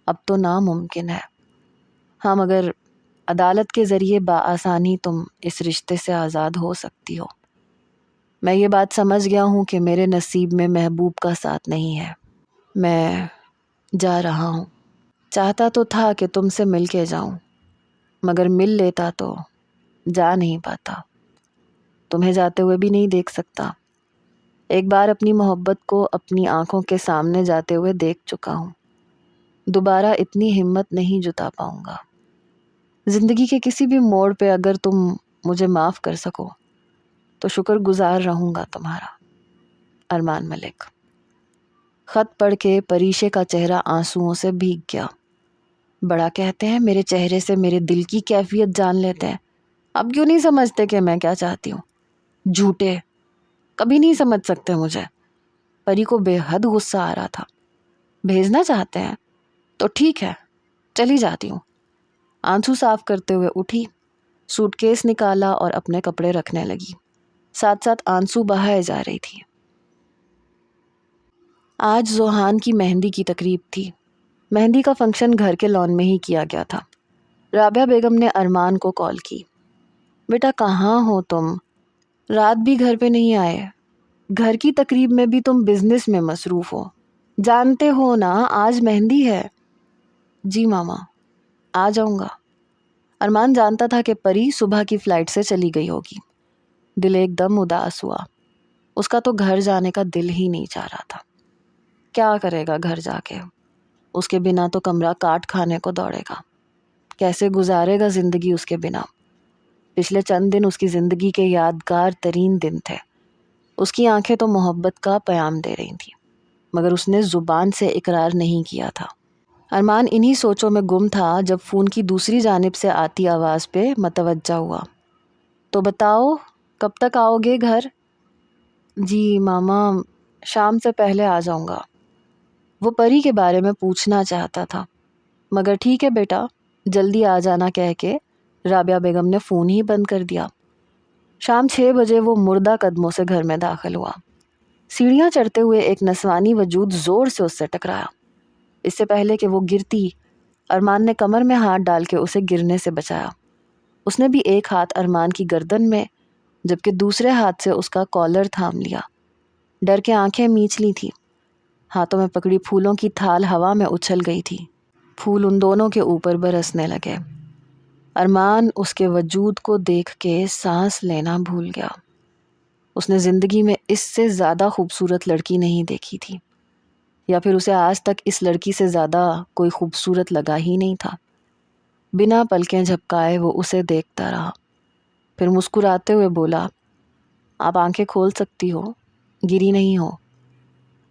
اب تو ناممکن ہے۔ ہاں مگر عدالت کے ذریعے بآسانی تم اس رشتے سے آزاد ہو سکتی ہو۔ میں یہ بات سمجھ گیا ہوں کہ میرے نصیب میں محبوب کا ساتھ نہیں ہے۔ میں جا رہا ہوں۔ چاہتا تو تھا کہ تم سے مل کے جاؤں، مگر مل لیتا تو جا نہیں پاتا۔ تمہیں جاتے ہوئے بھی نہیں دیکھ سکتا۔ ایک بار اپنی محبت کو اپنی آنکھوں کے سامنے جاتے ہوئے دیکھ چکا ہوں، دوبارہ اتنی ہمت نہیں جتا پاؤں گا۔ زندگی کے کسی بھی موڑ پہ اگر تم مجھے معاف کر سکو تو شکر گزار رہوں گا تمہارا، ارمان ملک۔ خط پڑھ کے پریشے کا چہرہ آنسوؤں سے بھیگ گیا۔ بڑا کہتے ہیں میرے چہرے سے میرے دل کی کیفیت جان لیتے ہیں، اب کیوں نہیں سمجھتے کہ میں کیا چاہتی ہوں؟ جھوٹے، کبھی نہیں سمجھ سکتے مجھے۔ پری کو بے حد غصہ آ رہا تھا۔ بھیجنا چاہتے ہیں تو ٹھیک ہے، چلی جاتی ہوں۔ آنسو صاف کرتے ہوئے اٹھی، سوٹ کیس نکالا اور اپنے کپڑے رکھنے لگی، ساتھ ساتھ آنسو بہائے جا رہی تھی۔ آج زوہان کی مہندی کی تقریب تھی۔ مہندی کا فنکشن گھر کے لان میں ہی کیا گیا تھا۔ رابعہ بیگم نے ارمان کو کال کی۔ بیٹا کہاں ہو تم؟ رات بھی گھر پہ نہیں آئے۔ گھر کی تقریب میں بھی تم بزنس میں مصروف ہو، جانتے ہو نا آج مہندی ہے۔ جی ماما، آ جاؤں گا۔ ارمان جانتا تھا کہ پری صبح کی فلائٹ سے چلی گئی ہوگی۔ دل ایک دم اداس ہوا۔ اس کا تو گھر جانے کا دل ہی نہیں چاہ رہا تھا۔ کیا کرے گا گھر جا کے؟ اس کے بنا تو کمرہ کاٹ کھانے کو دوڑے گا۔ کیسے گزارے گا زندگی اس کے بنا؟ پچھلے چند دن اس کی زندگی کے یادگار ترین دن تھے۔ اس کی آنکھیں تو محبت کا پیام دے رہی تھیں، مگر اس نے زبان سے اقرار نہیں کیا تھا۔ ارمان انہی سوچوں میں گم تھا جب فون کی دوسری جانب سے آتی آواز پہ متوجہ ہوا۔ تو بتاؤ کب تک آؤ گے گھر؟ جی ماما شام سے پہلے آ جاؤں گا۔ وہ پری کے بارے میں پوچھنا چاہتا تھا، مگر ٹھیک ہے بیٹا جلدی آ جانا کہہ کے رابعہ بیگم نے فون ہی بند کر دیا۔ شام 6 بجے وہ مردہ قدموں سے گھر میں داخل ہوا۔ سیڑھیاں چڑھتے ہوئے ایک نسوانی وجود زور سے اس سے ٹکرایا۔ اس سے پہلے کہ وہ گرتی، ارمان نے کمر میں ہاتھ ڈال کے اسے گرنے سے بچایا۔ اس نے بھی ایک ہاتھ ارمان کی گردن میں جبکہ دوسرے ہاتھ سے اس کا کالر تھام لیا۔ ڈر کے آنکھیں میچ لی تھی۔ ہاتھوں میں پکڑی پھولوں کی تھال ہوا میں اچھل گئی تھی۔ پھول ان دونوں کے اوپر برسنے لگے۔ ارمان اس کے وجود کو دیکھ کے سانس لینا بھول گیا۔ اس نے زندگی میں اس سے زیادہ خوبصورت لڑکی نہیں دیکھی تھی، یا پھر اسے آج تک اس لڑکی سے زیادہ کوئی خوبصورت لگا ہی نہیں تھا۔ بنا پلکیں جھپکائے وہ اسے دیکھتا رہا، پھر مسکراتے ہوئے بولا، آپ آنکھیں کھول سکتی ہو، گری نہیں ہو۔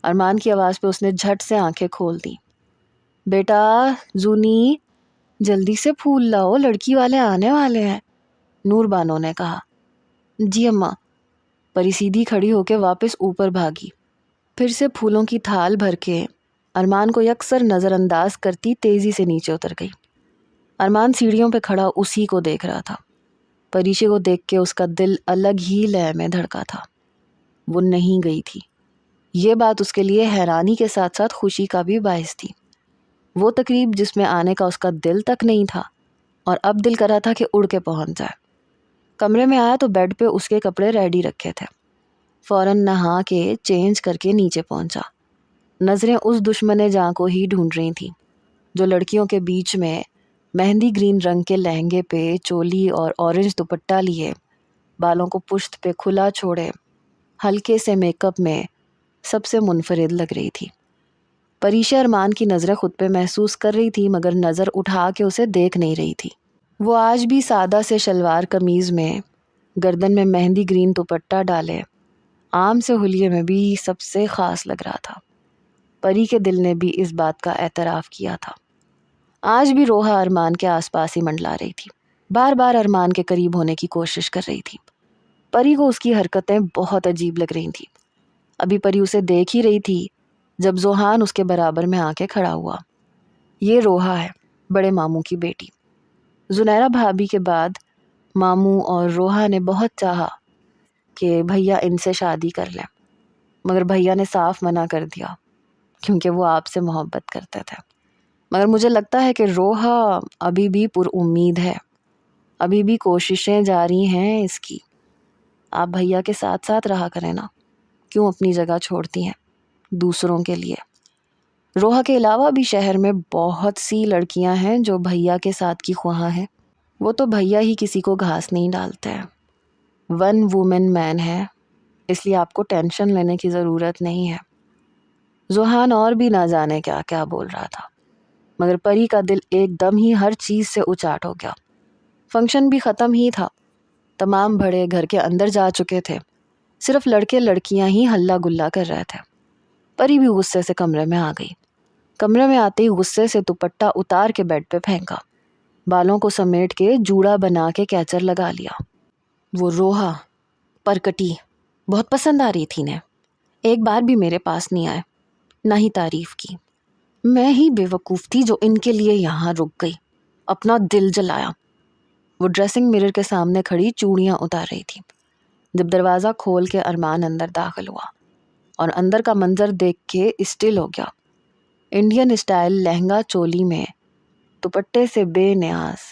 ارمان کی آواز پہ اس نے جھٹ سے آنکھیں کھول دی۔ بیٹا زونی جلدی سے پھول لاؤ، لڑکی والے آنے والے ہیں، نور بانو نے کہا۔ جی اماں۔ پری سیدھی کھڑی ہو کے واپس اوپر بھاگی، پھر سے پھولوں کی تھال بھر کے ارمان کو یکسر نظر انداز کرتی تیزی سے نیچے اتر گئی۔ ارمان سیڑھیوں پہ کھڑا اسی کو دیکھ رہا تھا۔ پریشے کو دیکھ کے اس کا دل الگ ہی لے میں دھڑکا تھا۔ وہ نہیں گئی تھی، یہ بات اس کے لیے حیرانی کے ساتھ ساتھ خوشی کا بھی باعث تھی۔ وہ تقریب جس میں آنے کا اس کا دل تک نہیں تھا، اور اب دل کر رہا تھا کہ اڑ کے پہنچ جائے۔ کمرے میں آیا تو بیڈ پہ اس کے کپڑے ریڈی رکھے تھے۔ فوراً نہا کے چینج کر کے نیچے پہنچا۔ نظریں اس دشمن جاں کو ہی ڈھونڈ رہی تھیں جو لڑکیوں کے بیچ میں مہندی گرین رنگ کے لہنگے پہ چولی اور اورنج دوپٹہ لیے، بالوں کو پشت پہ کھلا چھوڑے، ہلکے سے میک اپ میں سب سے منفرد لگ رہی تھی۔ پریشا ارمان کی نظریں خود پہ محسوس کر رہی تھی، مگر نظر اٹھا کے اسے دیکھ نہیں رہی تھی۔ وہ آج بھی سادہ سے شلوار قمیض میں، گردن میں مہندی گرین دوپٹہ ڈالے، عام سے حلیے میں بھی سب سے خاص لگ رہا تھا۔ پری کے دل نے بھی اس بات کا اعتراف کیا تھا۔ آج بھی روحا ارمان کے آس پاس ہی منڈلا رہی تھی، بار بار ارمان کے قریب ہونے کی کوشش کر رہی تھی۔ پری کو اس کی حرکتیں بہت عجیب لگ رہی تھیں۔ ابھی پری اسے دیکھ ہی رہی تھی جب زوہان اس کے برابر میں آ کے کھڑا ہوا۔ یہ روحا ہے، بڑے ماموں کی بیٹی۔ زنیرہ بھابھی کے بعد ماموں اور روحا نے بہت چاہا کہ بھیا ان سے شادی کر لیں، مگر بھیا نے صاف منع کر دیا کیونکہ وہ آپ سے محبت کرتے تھے۔ مگر مجھے لگتا ہے کہ روحا ابھی بھی پر امید ہے، ابھی بھی کوششیں جاری ہیں اس کی۔ آپ بھیا کے ساتھ ساتھ رہا کریں نا، کیوں اپنی جگہ چھوڑتی ہیں دوسروں کے لیے؟ روحا کے علاوہ بھی شہر میں بہت سی لڑکیاں ہیں جو بھیا کے ساتھ کی خواہاں ہیں۔ وہ تو بھیا ہی کسی کو گھاس نہیں ڈالتے ہیں، 1 وومن مین ہے، اس لیے آپ کو ٹینشن لینے کی ضرورت نہیں ہے۔ زوہان اور بھی نہ جانے کیا کیا بول رہا تھا، مگر پری کا دل ایک دم ہی ہر چیز سے اچاٹ ہو گیا۔ فنکشن بھی ختم ہی تھا، تمام بھڑے گھر کے اندر جا چکے تھے، صرف لڑکے لڑکیاں ہی ہلا گلا کر رہے تھے۔ پری بھی غصے سے کمرے میں آ گئی۔ کمرے میں آتے ہی غصے سے دوپٹہ اتار کے بیڈ پہ پھینکا، بالوں کو سمیٹ کے جوڑا بنا کے کیچر لگا لیا۔ وہ روحا پرکٹی بہت پسند آ رہی تھی انہیں، ایک بار بھی میرے پاس نہیں آئے، نہ ہی تعریف کی۔ میں ہی بے وقوف تھی جو ان کے لیے یہاں رک گئی، اپنا دل جلایا۔ وہ ڈریسنگ مرر کے سامنے کھڑی چوڑیاں اتار رہی تھی جب دروازہ کھول کے ارمان اندر داخل ہوا، اور اندر کا منظر دیکھ کے اسٹل ہو گیا۔ انڈین اسٹائل لہنگا چولی میں دوپٹے سے بے نیاز،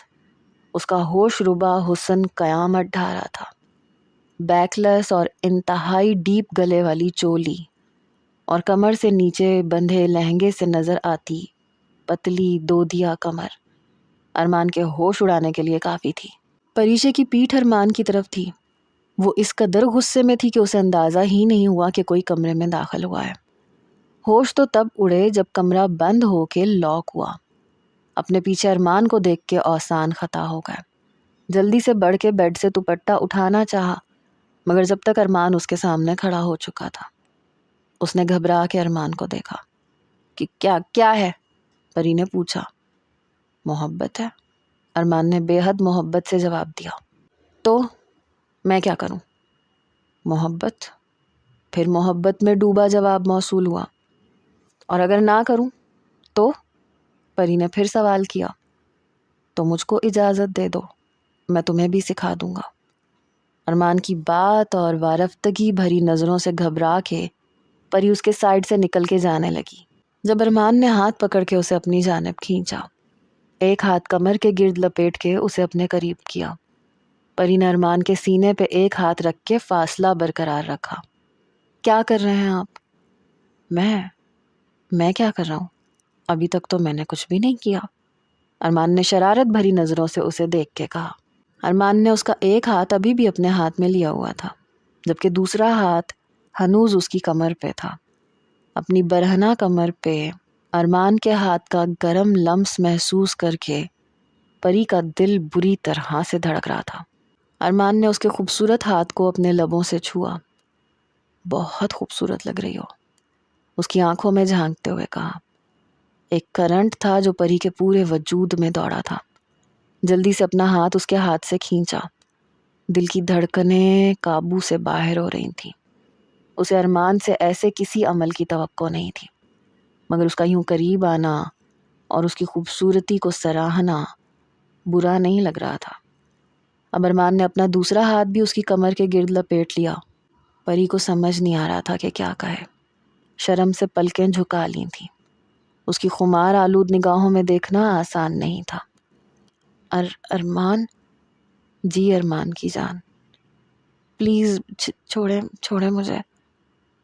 اس کا ہوش ربا حسن قیامت ڈھا رہا تھا۔ بیک لیس اور انتہائی ڈیپ گلے والی چولی اور کمر سے نیچے بندھے لہنگے سے نظر آتی پتلی دودیا کمر ارمان کے ہوش اڑانے کے لیے کافی تھی۔ پریشے کی پیٹھ ارمان کی طرف تھی۔ وہ اس قدر غصے میں تھی کہ اسے اندازہ ہی نہیں ہوا کہ کوئی کمرے میں داخل ہوا ہے۔ ہوش تو تب اڑے جب کمرہ بند ہو کے لاک ہوا۔ اپنے پیچھے ارمان کو دیکھ کے اوسان خطا ہو گئے۔ جلدی سے بڑھ کے بیڈ سے دوپٹہ اٹھانا چاہا، مگر جب تک ارمان اس کے سامنے کھڑا ہو چکا تھا۔ اس نے گھبرا کے ارمان کو دیکھا کہ کیا ہے؟ پری نے پوچھا۔ محبت ہے، ارمان نے بے حد محبت سے جواب دیا۔ تو میں کیا کروں؟ محبت؟ پھر محبت میں ڈوبا جواب موصول ہوا۔ اور اگر نہ کروں تو؟ پری نے پھر سوال کیا۔ تو مجھ کو اجازت دے دو، میں تمہیں بھی سکھا دوں گا۔ ارمان کی بات اور وارفتگی بھری نظروں سے گھبرا کے پری اس کے سائڈ سے نکل کے جانے لگی۔ جب ارمان نے ہاتھ پکڑ کے اسے اپنی جانب کھینچا، ایک ہاتھ کمر کے گرد لپیٹ کے اسے اپنے قریب کیا، پری نے ارمان کے سینے پہ ایک ہاتھ رکھ کے فاصلہ برقرار رکھا۔ کیا کر رہے ہیں آپ؟ میں کیا کر رہا ہوں؟ ابھی تک تو میں نے کچھ بھی نہیں کیا، ارمان نے شرارت بھری نظروں سے اسے دیکھ کے کہا۔ ارمان نے اس کا ایک ہاتھ ابھی بھی اپنے ہاتھ میں لیا ہوا تھا، جبکہ دوسرا ہاتھ ہنوز اس کی کمر پہ تھا۔ اپنی برہنہ کمر پہ ارمان کے ہاتھ کا گرم لمس محسوس کر کے پری کا دل بری طرح سے دھڑک رہا تھا۔ ارمان نے اس کے خوبصورت ہاتھ کو اپنے لبوں سے چھوا۔ بہت خوبصورت لگ رہی ہو، اس کی آنکھوں میں جھانکتے ہوئے کہا۔ ایک کرنٹ تھا جو پری کے پورے وجود میں دوڑا تھا۔ جلدی سے اپنا ہاتھ اس کے ہاتھ سے کھینچا۔ دل کی دھڑکنیں قابو سے باہر ہو رہی تھیں۔ اسے ارمان سے ایسے کسی عمل کی توقع نہیں تھی، مگر اس کا یوں قریب آنا اور اس کی خوبصورتی کو سراہنا برا نہیں لگ رہا تھا۔ اب ارمان نے اپنا دوسرا ہاتھ بھی اس کی کمر کے گرد لپیٹ لیا۔ پری کو سمجھ نہیں آ رہا تھا کہ کیا کہے۔ شرم سے پلکیں جھکا لی تھیں۔ اس کی خمار آلود نگاہوں میں دیکھنا آسان نہیں تھا۔ ارمان؟ جی ارمان کی جان، پلیز چھوڑے مجھے۔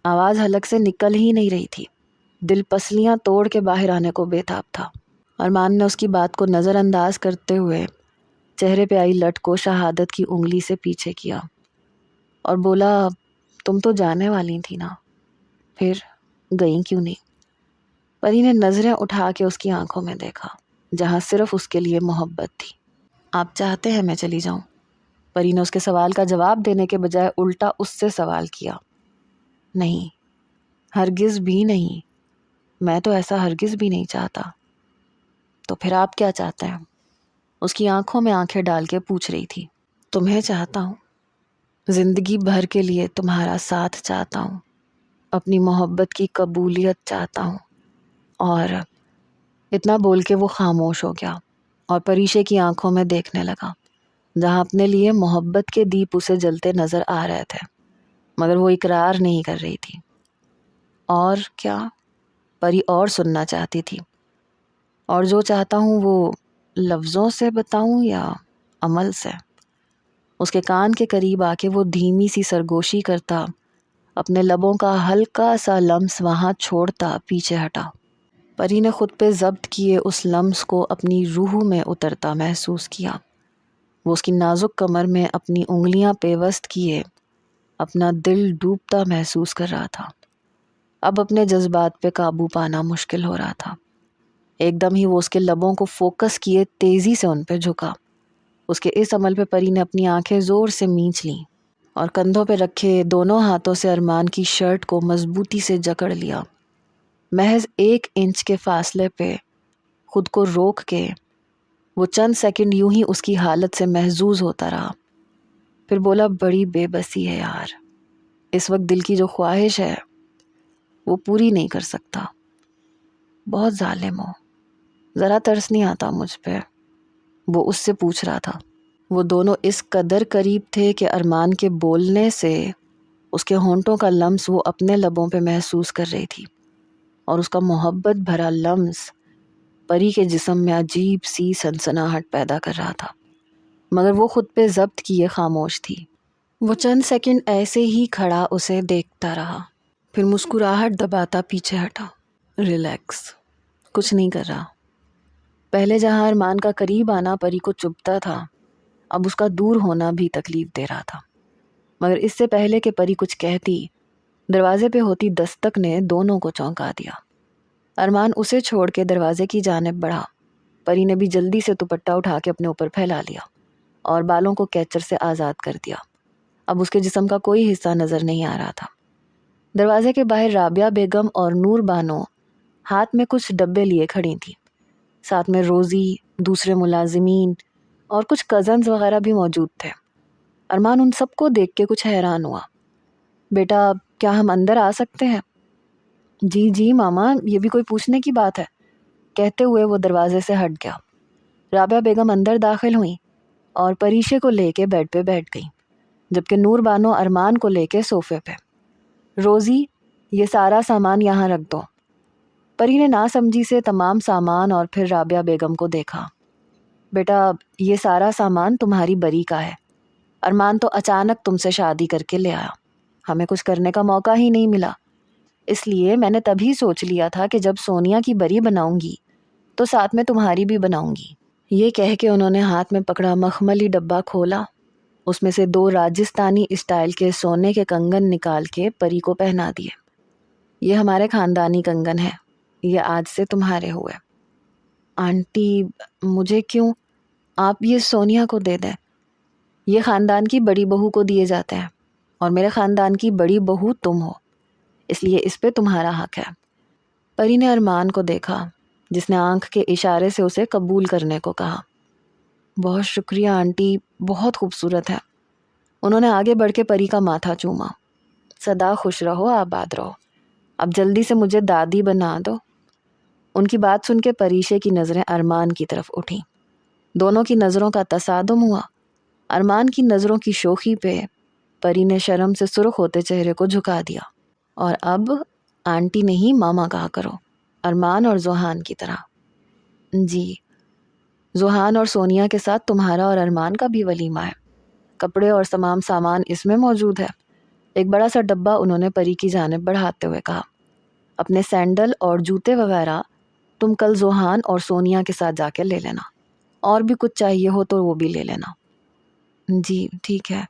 آواز حلق سے نکل ہی نہیں رہی تھی۔ دل پسلیاں توڑ کے باہر آنے کو بے تاب تھا۔ ارمان نے اس کی بات کو نظر انداز کرتے ہوئے چہرے پہ آئی لٹ کو شہادت کی انگلی سے پیچھے کیا اور بولا، تم تو جانے والی تھی نا، پھر گئیں کیوں نہیں؟ پری نے نظریں اٹھا کے اس کی آنکھوں میں دیکھا، جہاں صرف اس کے لیے محبت تھی۔ آپ چاہتے ہیں میں چلی جاؤں؟ پری نے اس کے سوال کا جواب دینے کے بجائے الٹا اس سے سوال کیا۔ نہیں، ہرگز بھی نہیں، میں تو ایسا ہرگز بھی نہیں چاہتا۔ تو پھر آپ کیا چاہتے ہیں؟ اس کی آنکھوں میں آنکھیں ڈال کے پوچھ رہی تھی۔ تمہیں چاہتا ہوں، زندگی بھر کے لیے تمہارا ساتھ چاہتا ہوں، اپنی محبت کی قبولیت چاہتا ہوں۔ اور اتنا بول کے وہ خاموش ہو گیا اور پریشے کی آنکھوں میں دیکھنے لگا، جہاں اپنے لیے محبت کے دیپ اسے جلتے نظر آ رہے تھے، مگر وہ اقرار نہیں کر رہی تھی۔ اور کیا؟ پری اور سننا چاہتی تھی۔ اور جو چاہتا ہوں وہ لفظوں سے بتاؤں یا عمل سے؟ اس کے کان کے قریب آ کے وہ دھیمی سی سرگوشی کرتا، اپنے لبوں کا ہلکا سا لمس وہاں چھوڑتا پیچھے ہٹا۔ پری نے خود پہ ضبط کیے اس لمس کو اپنی روح میں اترتا محسوس کیا۔ وہ اس کی نازک کمر میں اپنی انگلیاں پیوست کیے اپنا دل ڈوبتا محسوس کر رہا تھا۔ اب اپنے جذبات پہ قابو پانا مشکل ہو رہا تھا۔ ایک دم ہی وہ اس کے لبوں کو فوکس کیے تیزی سے ان پہ جھکا۔ اس کے اس عمل پہ پری نے اپنی آنکھیں زور سے مینچ لیں اور کندھوں پہ رکھے دونوں ہاتھوں سے ارمان کی شرٹ کو مضبوطی سے جکڑ لیا۔ محض 1 انچ کے فاصلے پہ خود کو روک کے وہ چند سیکنڈ یوں ہی اس کی حالت سے محظوظ ہوتا رہا، پھر بولا، بڑی بے بسی ہے یار، اس وقت دل کی جو خواہش ہے وہ پوری نہیں کر سکتا، بہت ظالم ہو، ذرا ترس نہیں آتا مجھ پہ؟ وہ اس سے پوچھ رہا تھا۔ وہ دونوں اس قدر قریب تھے کہ ارمان کے بولنے سے اس کے ہونٹوں کا لمس وہ اپنے لبوں پہ محسوس کر رہی تھی، اور اس کا محبت بھرا لمس پری کے جسم میں عجیب سی سنسناہٹ پیدا کر رہا تھا، مگر وہ خود پہ ضبط کیے خاموش تھی۔ وہ چند سیکنڈ ایسے ہی کھڑا اسے دیکھتا رہا، پھر مسکراہٹ دباتا پیچھے ہٹا۔ ریلیکس، کچھ نہیں کر رہا۔ پہلے جہاں ارمان کا قریب آنا پری کو چبھتا تھا، اب اس کا دور ہونا بھی تکلیف دے رہا تھا۔ مگر اس سے پہلے کہ پری کچھ کہتی، دروازے پہ ہوتی دستک نے دونوں کو چونکا دیا۔ ارمان اسے چھوڑ کے دروازے کی جانب بڑھا۔ پری نے بھی جلدی سے دوپٹہ اٹھا کے اپنے اوپر پھیلا لیا اور بالوں کو کیچر سے آزاد کر دیا۔ اب اس کے جسم کا کوئی حصہ نظر نہیں آ رہا تھا۔ دروازے کے باہر رابعہ بیگم اور نور بانو ہاتھ میں کچھ ڈبے لیے کھڑی تھیں۔ ساتھ میں روزی، دوسرے ملازمین اور کچھ کزنز وغیرہ بھی موجود تھے۔ ارمان ان سب کو دیکھ کے کچھ حیران ہوا۔ بیٹا کیا ہم اندر آ سکتے ہیں؟ جی جی ماما، یہ بھی کوئی پوچھنے کی بات ہے، کہتے ہوئے وہ دروازے سے ہٹ گیا۔ رابعہ بیگم اندر داخل ہوئیں اور پریشے کو لے کے بیڈ پہ بیٹھ گئیں، جبکہ نور بانو ارمان کو لے کے صوفے پہ۔ روزی، یہ سارا سامان یہاں رکھ دو۔ پری نے ناسمجھی سے تمام سامان اور پھر رابعہ بیگم کو دیکھا۔ بیٹا یہ سارا سامان تمہاری بری کا ہے، ارمان تو اچانک تم سے شادی کر کے لے آیا، ہمیں کچھ کرنے کا موقع ہی نہیں ملا، اس لیے میں نے تبھی سوچ لیا تھا کہ جب سونیا کی بری بناؤں گی تو ساتھ میں تمہاری بھی بناؤں گی۔ یہ کہہ کے انہوں نے ہاتھ میں پکڑا مخملی ڈبہ کھولا، اس میں سے 2 راجستھانی اسٹائل کے سونے کے کنگن نکال کے پری کو پہنا دیے۔ یہ ہمارے خاندانی کنگن ہے، یہ آج سے تمہارے ہوئے۔ آنٹی مجھے کیوں؟ آپ یہ سونیا کو دے دیں، یہ خاندان کی بڑی بہو کو دیے جاتے ہیں اور میرے خاندان کی بڑی بہو تم ہو، اس لیے اس پہ تمہارا حق ہے۔ پری نے ارمان کو دیکھا جس نے آنکھ کے اشارے سے اسے قبول کرنے کو کہا۔ بہت شکریہ آنٹی، بہت خوبصورت ہے۔ انہوں نے آگے بڑھ کے پری کا ماتھا چوما۔ سدا خوش رہو، آباد رہو، اب جلدی سے مجھے دادی بنا دو۔ ان کی بات سن کے پریشے کی نظریں ارمان کی طرف اٹھیں، دونوں کی نظروں کا تصادم ہوا۔ ارمان کی نظروں کی شوخی پہ پری نے شرم سے سرخ ہوتے چہرے کو جھکا دیا۔ اور اب آنٹی نہیں ماما کہا کرو، ارمان اور زوہان کی طرح۔ جی، زوہان اور سونیا کے ساتھ تمہارا اور ارمان کا بھی ولیمہ ہے، کپڑے اور تمام سامان اس میں موجود ہے۔ ایک بڑا سا ڈبہ انہوں نے پری کی جانب بڑھاتے ہوئے کہا۔ اپنے سینڈل اور جوتے وغیرہ تم کل زوہان اور سونیا کے ساتھ جا کے لے لینا، اور بھی کچھ چاہیے ہو تو وہ بھی لے لینا۔ جی ٹھیک ہے۔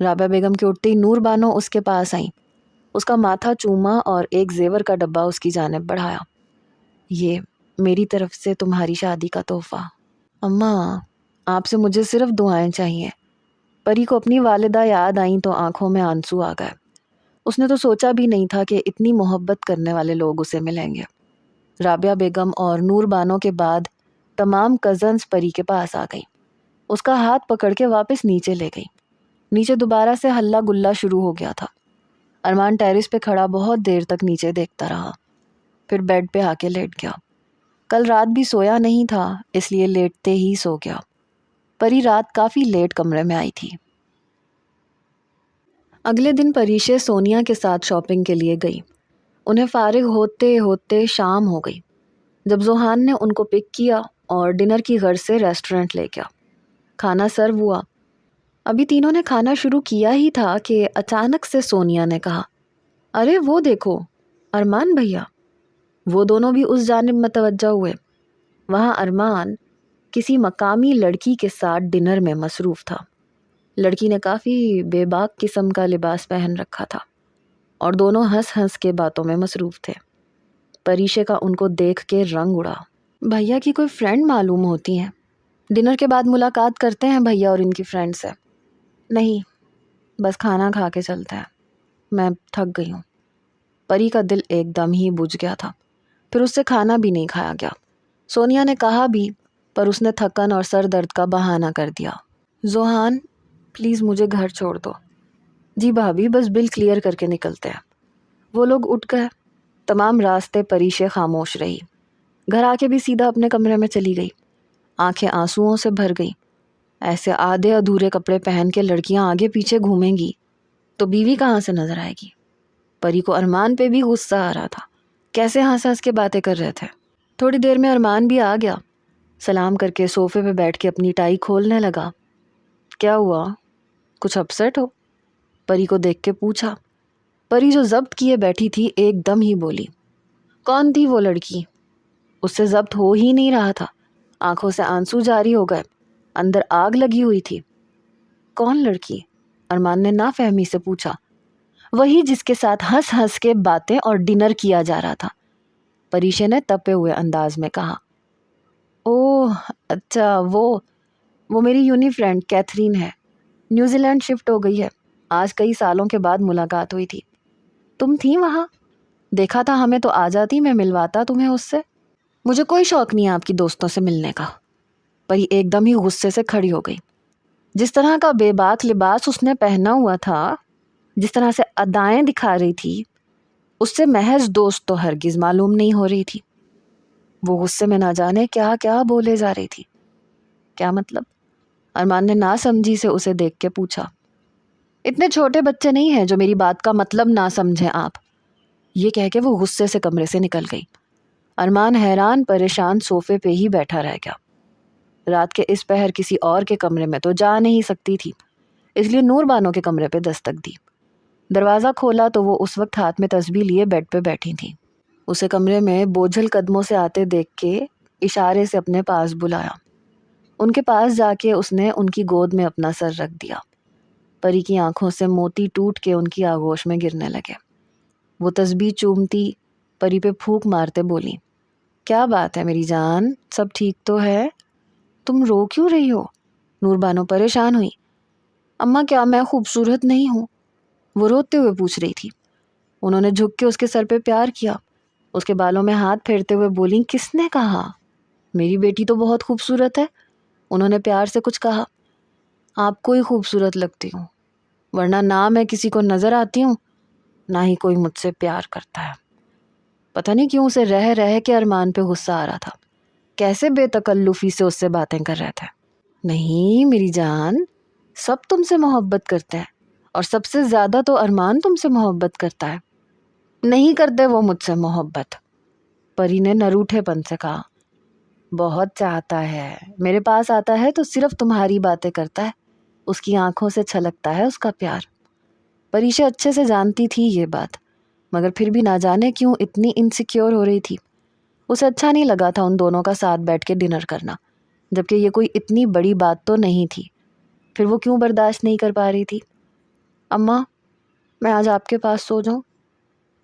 رابعہ بیگم کے اٹھتے ہی نور بانو اس کے پاس آئیں، اس کا ماتھا چوما اور ایک زیور کا ڈبہ اس کی جانب بڑھایا۔ یہ میری طرف سے تمہاری شادی کا تحفہ۔ اماں آپ سے مجھے صرف دعائیں چاہیے۔ پری کو اپنی والدہ یاد آئیں تو آنکھوں میں آنسو آ گئے۔ اس نے تو سوچا بھی نہیں تھا کہ اتنی محبت کرنے والے لوگ اسے ملیں گے۔ رابعہ بیگم اور نور بانو کے بعد تمام کزنز پری کے پاس آ گئیں، اس کا ہاتھ پکڑ کے واپس نیچے لے گئی۔ نیچے دوبارہ سے ہلہ گلا شروع ہو گیا تھا۔ ارمان ٹیرس پہ کھڑا بہت دیر تک نیچے دیکھتا رہا، پھر بیڈ پہ آ کے لیٹ گیا۔ کل رات بھی سویا نہیں تھا، اس لیے لیٹتے ہی سو گیا۔ پری رات کافی لیٹ کمرے میں آئی تھی۔ اگلے دن پریشے سونیا کے ساتھ شاپنگ کے لیے گئی۔ انہیں فارغ ہوتے ہوتے شام ہو گئی جب زوہان نے ان کو پک کیا اور ڈنر کی غرض سے ریسٹورنٹ لے گیا۔ کھانا سرو ہوا۔ ابھی تینوں نے کھانا شروع کیا ہی تھا کہ اچانک سے سونیا نے کہا، ارے وہ دیکھو ارمان بھیا۔ وہ دونوں بھی اس جانب متوجہ ہوئے۔ وہاں ارمان کسی مقامی لڑکی کے ساتھ ڈنر میں مصروف تھا۔ لڑکی نے کافی بے باک قسم کا لباس پہن رکھا تھا اور دونوں ہنس ہنس کے باتوں میں مصروف تھے۔ پریشے کا ان کو دیکھ کے رنگ اڑا۔ بھیا کی کوئی فرینڈ معلوم ہوتی ہیں، ڈنر کے بعد ملاقات کرتے ہیں بھیا اور ان کی فرینڈ سے۔ نہیں، بس کھانا کھا کے چلتے ہیں، میں تھک گئی ہوں۔ پری کا دل ایک دم ہی بجھ گیا تھا، پھر اس سے کھانا بھی نہیں کھایا گیا۔ سونیا نے کہا بھی پر اس نے تھکن اور سر درد کا بہانہ کر دیا۔ زوہان پلیز مجھے گھر چھوڑ دو۔ جی بھابھی، بس بل کلیئر کر کے نکلتے ہیں۔ وہ لوگ اٹھ گئے۔ تمام راستے پریشے خاموش رہی۔ گھر آ کے بھی سیدھا اپنے کمرے میں چلی گئی۔ آنکھیں آنسوؤں سے بھر گئی۔ ایسے آدھے ادھورے کپڑے پہن کے لڑکیاں آگے پیچھے گھومیں گی تو بیوی کہاں سے نظر آئے گی؟ پری کو ارمان پہ بھی غصہ آ رہا تھا، کیسے ہنس ہنس کے باتیں کر رہے تھے۔ تھوڑی دیر میں ارمان بھی آ گیا، سلام کر کے صوفے پہ بیٹھ کے اپنی ٹائی کھولنے لگا۔ کیا ہوا، کچھ اپسیٹ ہو؟ پری کو دیکھ کے پوچھا۔ پری جو ضبط کیے بیٹھی تھی ایک دم ہی بولی، کون تھی وہ لڑکی؟ اس سے ضبط ہو ہی نہیں رہا تھا، آنکھوں سے آنسو جاری ہو گئے، اندر آگ لگی ہوئی تھی۔ کون لڑکی؟ ارمان نے نافہمی سے پوچھا۔ وہی جس کے ساتھ ہنس ہنس کے باتیں اور ڈنر کیا جا رہا تھا، پریشے نے تپے ہوئے انداز میں کہا۔ اوہ اچھا، وہ میری یونی فرینڈ کیتھرین ہے، نیوزی لینڈ شفٹ ہو گئی ہے، آج کئی سالوں کے بعد ملاقات ہوئی تھی۔ تم تھی وہاں؟ دیکھا تھا ہمیں تو آ جاتی، میں ملواتا تمہیں اس سے۔ مجھے کوئی شوق نہیں ہے آپ کی دوستوں سے ملنے کا۔ پری ایک دم ہی غصے سے کھڑی ہو گئی۔ جس طرح کا بے باک لباس اس نے پہنا ہوا تھا، جس طرح سے ادائیں دکھا رہی تھی، اس سے محض دوست تو ہرگز معلوم نہیں ہو رہی تھی۔ وہ غصے میں نہ جانے کیا کیا بولے جا رہی تھی۔ کیا مطلب؟ ارمان نے ناسمجھی سے اسے دیکھ کے پوچھا۔ اتنے چھوٹے بچے نہیں ہیں جو میری بات کا مطلب نہ سمجھیں آپ۔ یہ کہہ کے وہ غصے سے کمرے سے نکل گئی۔ ارمان حیران پریشان صوفے پہ ہی بیٹھا رہ گیا۔ رات کے اس پہر کسی اور کے کمرے میں تو جا نہیں سکتی تھی، اس لیے نور بانو کے کمرے پہ دستک دی۔ دروازہ کھولا تو وہ اس وقت ہاتھ میں تسبیح لیے بیڈ پہ بیٹھی تھیں۔ اسے کمرے میں بوجھل قدموں سے آتے دیکھ کے اشارے سے اپنے پاس بلایا۔ ان کے پاس جا کے اس نے ان کی گود میں اپنا سر رکھ دیا۔ پری کی آنکھوں سے موتی ٹوٹ کے ان کی آغوش میں گرنے لگے۔ وہ تسبیح چومتی پری پہ پھونک مارتے بولی، کیا بات ہے میری جان، سب ٹھیک تو ہے؟ تم رو کیوں رہی ہو؟ نور بانو پریشان ہوئی۔ اماں کیا میں خوبصورت نہیں ہوں؟ وہ روتے ہوئے پوچھ رہی تھی۔ انہوں نے جھک کے اس کے سر پہ پیار کیا، اس کے بالوں میں ہاتھ پھیرتے ہوئے بولی، کس نے کہا؟ میری بیٹی تو بہت خوبصورت ہے۔ انہوں نے پیار سے کچھ کہا۔ آپ کو ہی خوبصورت لگتی ہوں، ورنہ نہ میں کسی کو نظر آتی ہوں، نہ ہی کوئی مجھ سے پیار کرتا ہے۔ پتہ نہیں کیوں اسے رہ رہ کے ارمان پہ غصہ آ رہا تھا۔ کیسے بے تکلفی سے اس سے باتیں کر رہے تھے۔ نہیں میری جان، سب تم سے محبت کرتے ہیں، اور سب سے زیادہ تو ارمان تم سے محبت کرتا ہے۔ نہیں کرتے وہ مجھ سے محبت، پری نے نروٹھے پن سے کہا۔ بہت چاہتا ہے، میرے پاس آتا ہے تو صرف تمہاری باتیں کرتا ہے، اس کی آنکھوں سے چھلکتا ہے اس کا پیار۔ پریشا اچھے سے جانتی تھی یہ بات، مگر پھر بھی نہ جانے کیوں اتنی انسیکیور ہو رہی تھی۔ اسے اچھا نہیں لگا تھا ان دونوں کا ساتھ بیٹھ کے ڈنر کرنا، جبکہ یہ کوئی اتنی بڑی بات تو نہیں تھی، پھر وہ کیوں برداشت نہیں کر پا رہی تھی۔ اماں میں آج آپ کے پاس سو جاؤں؟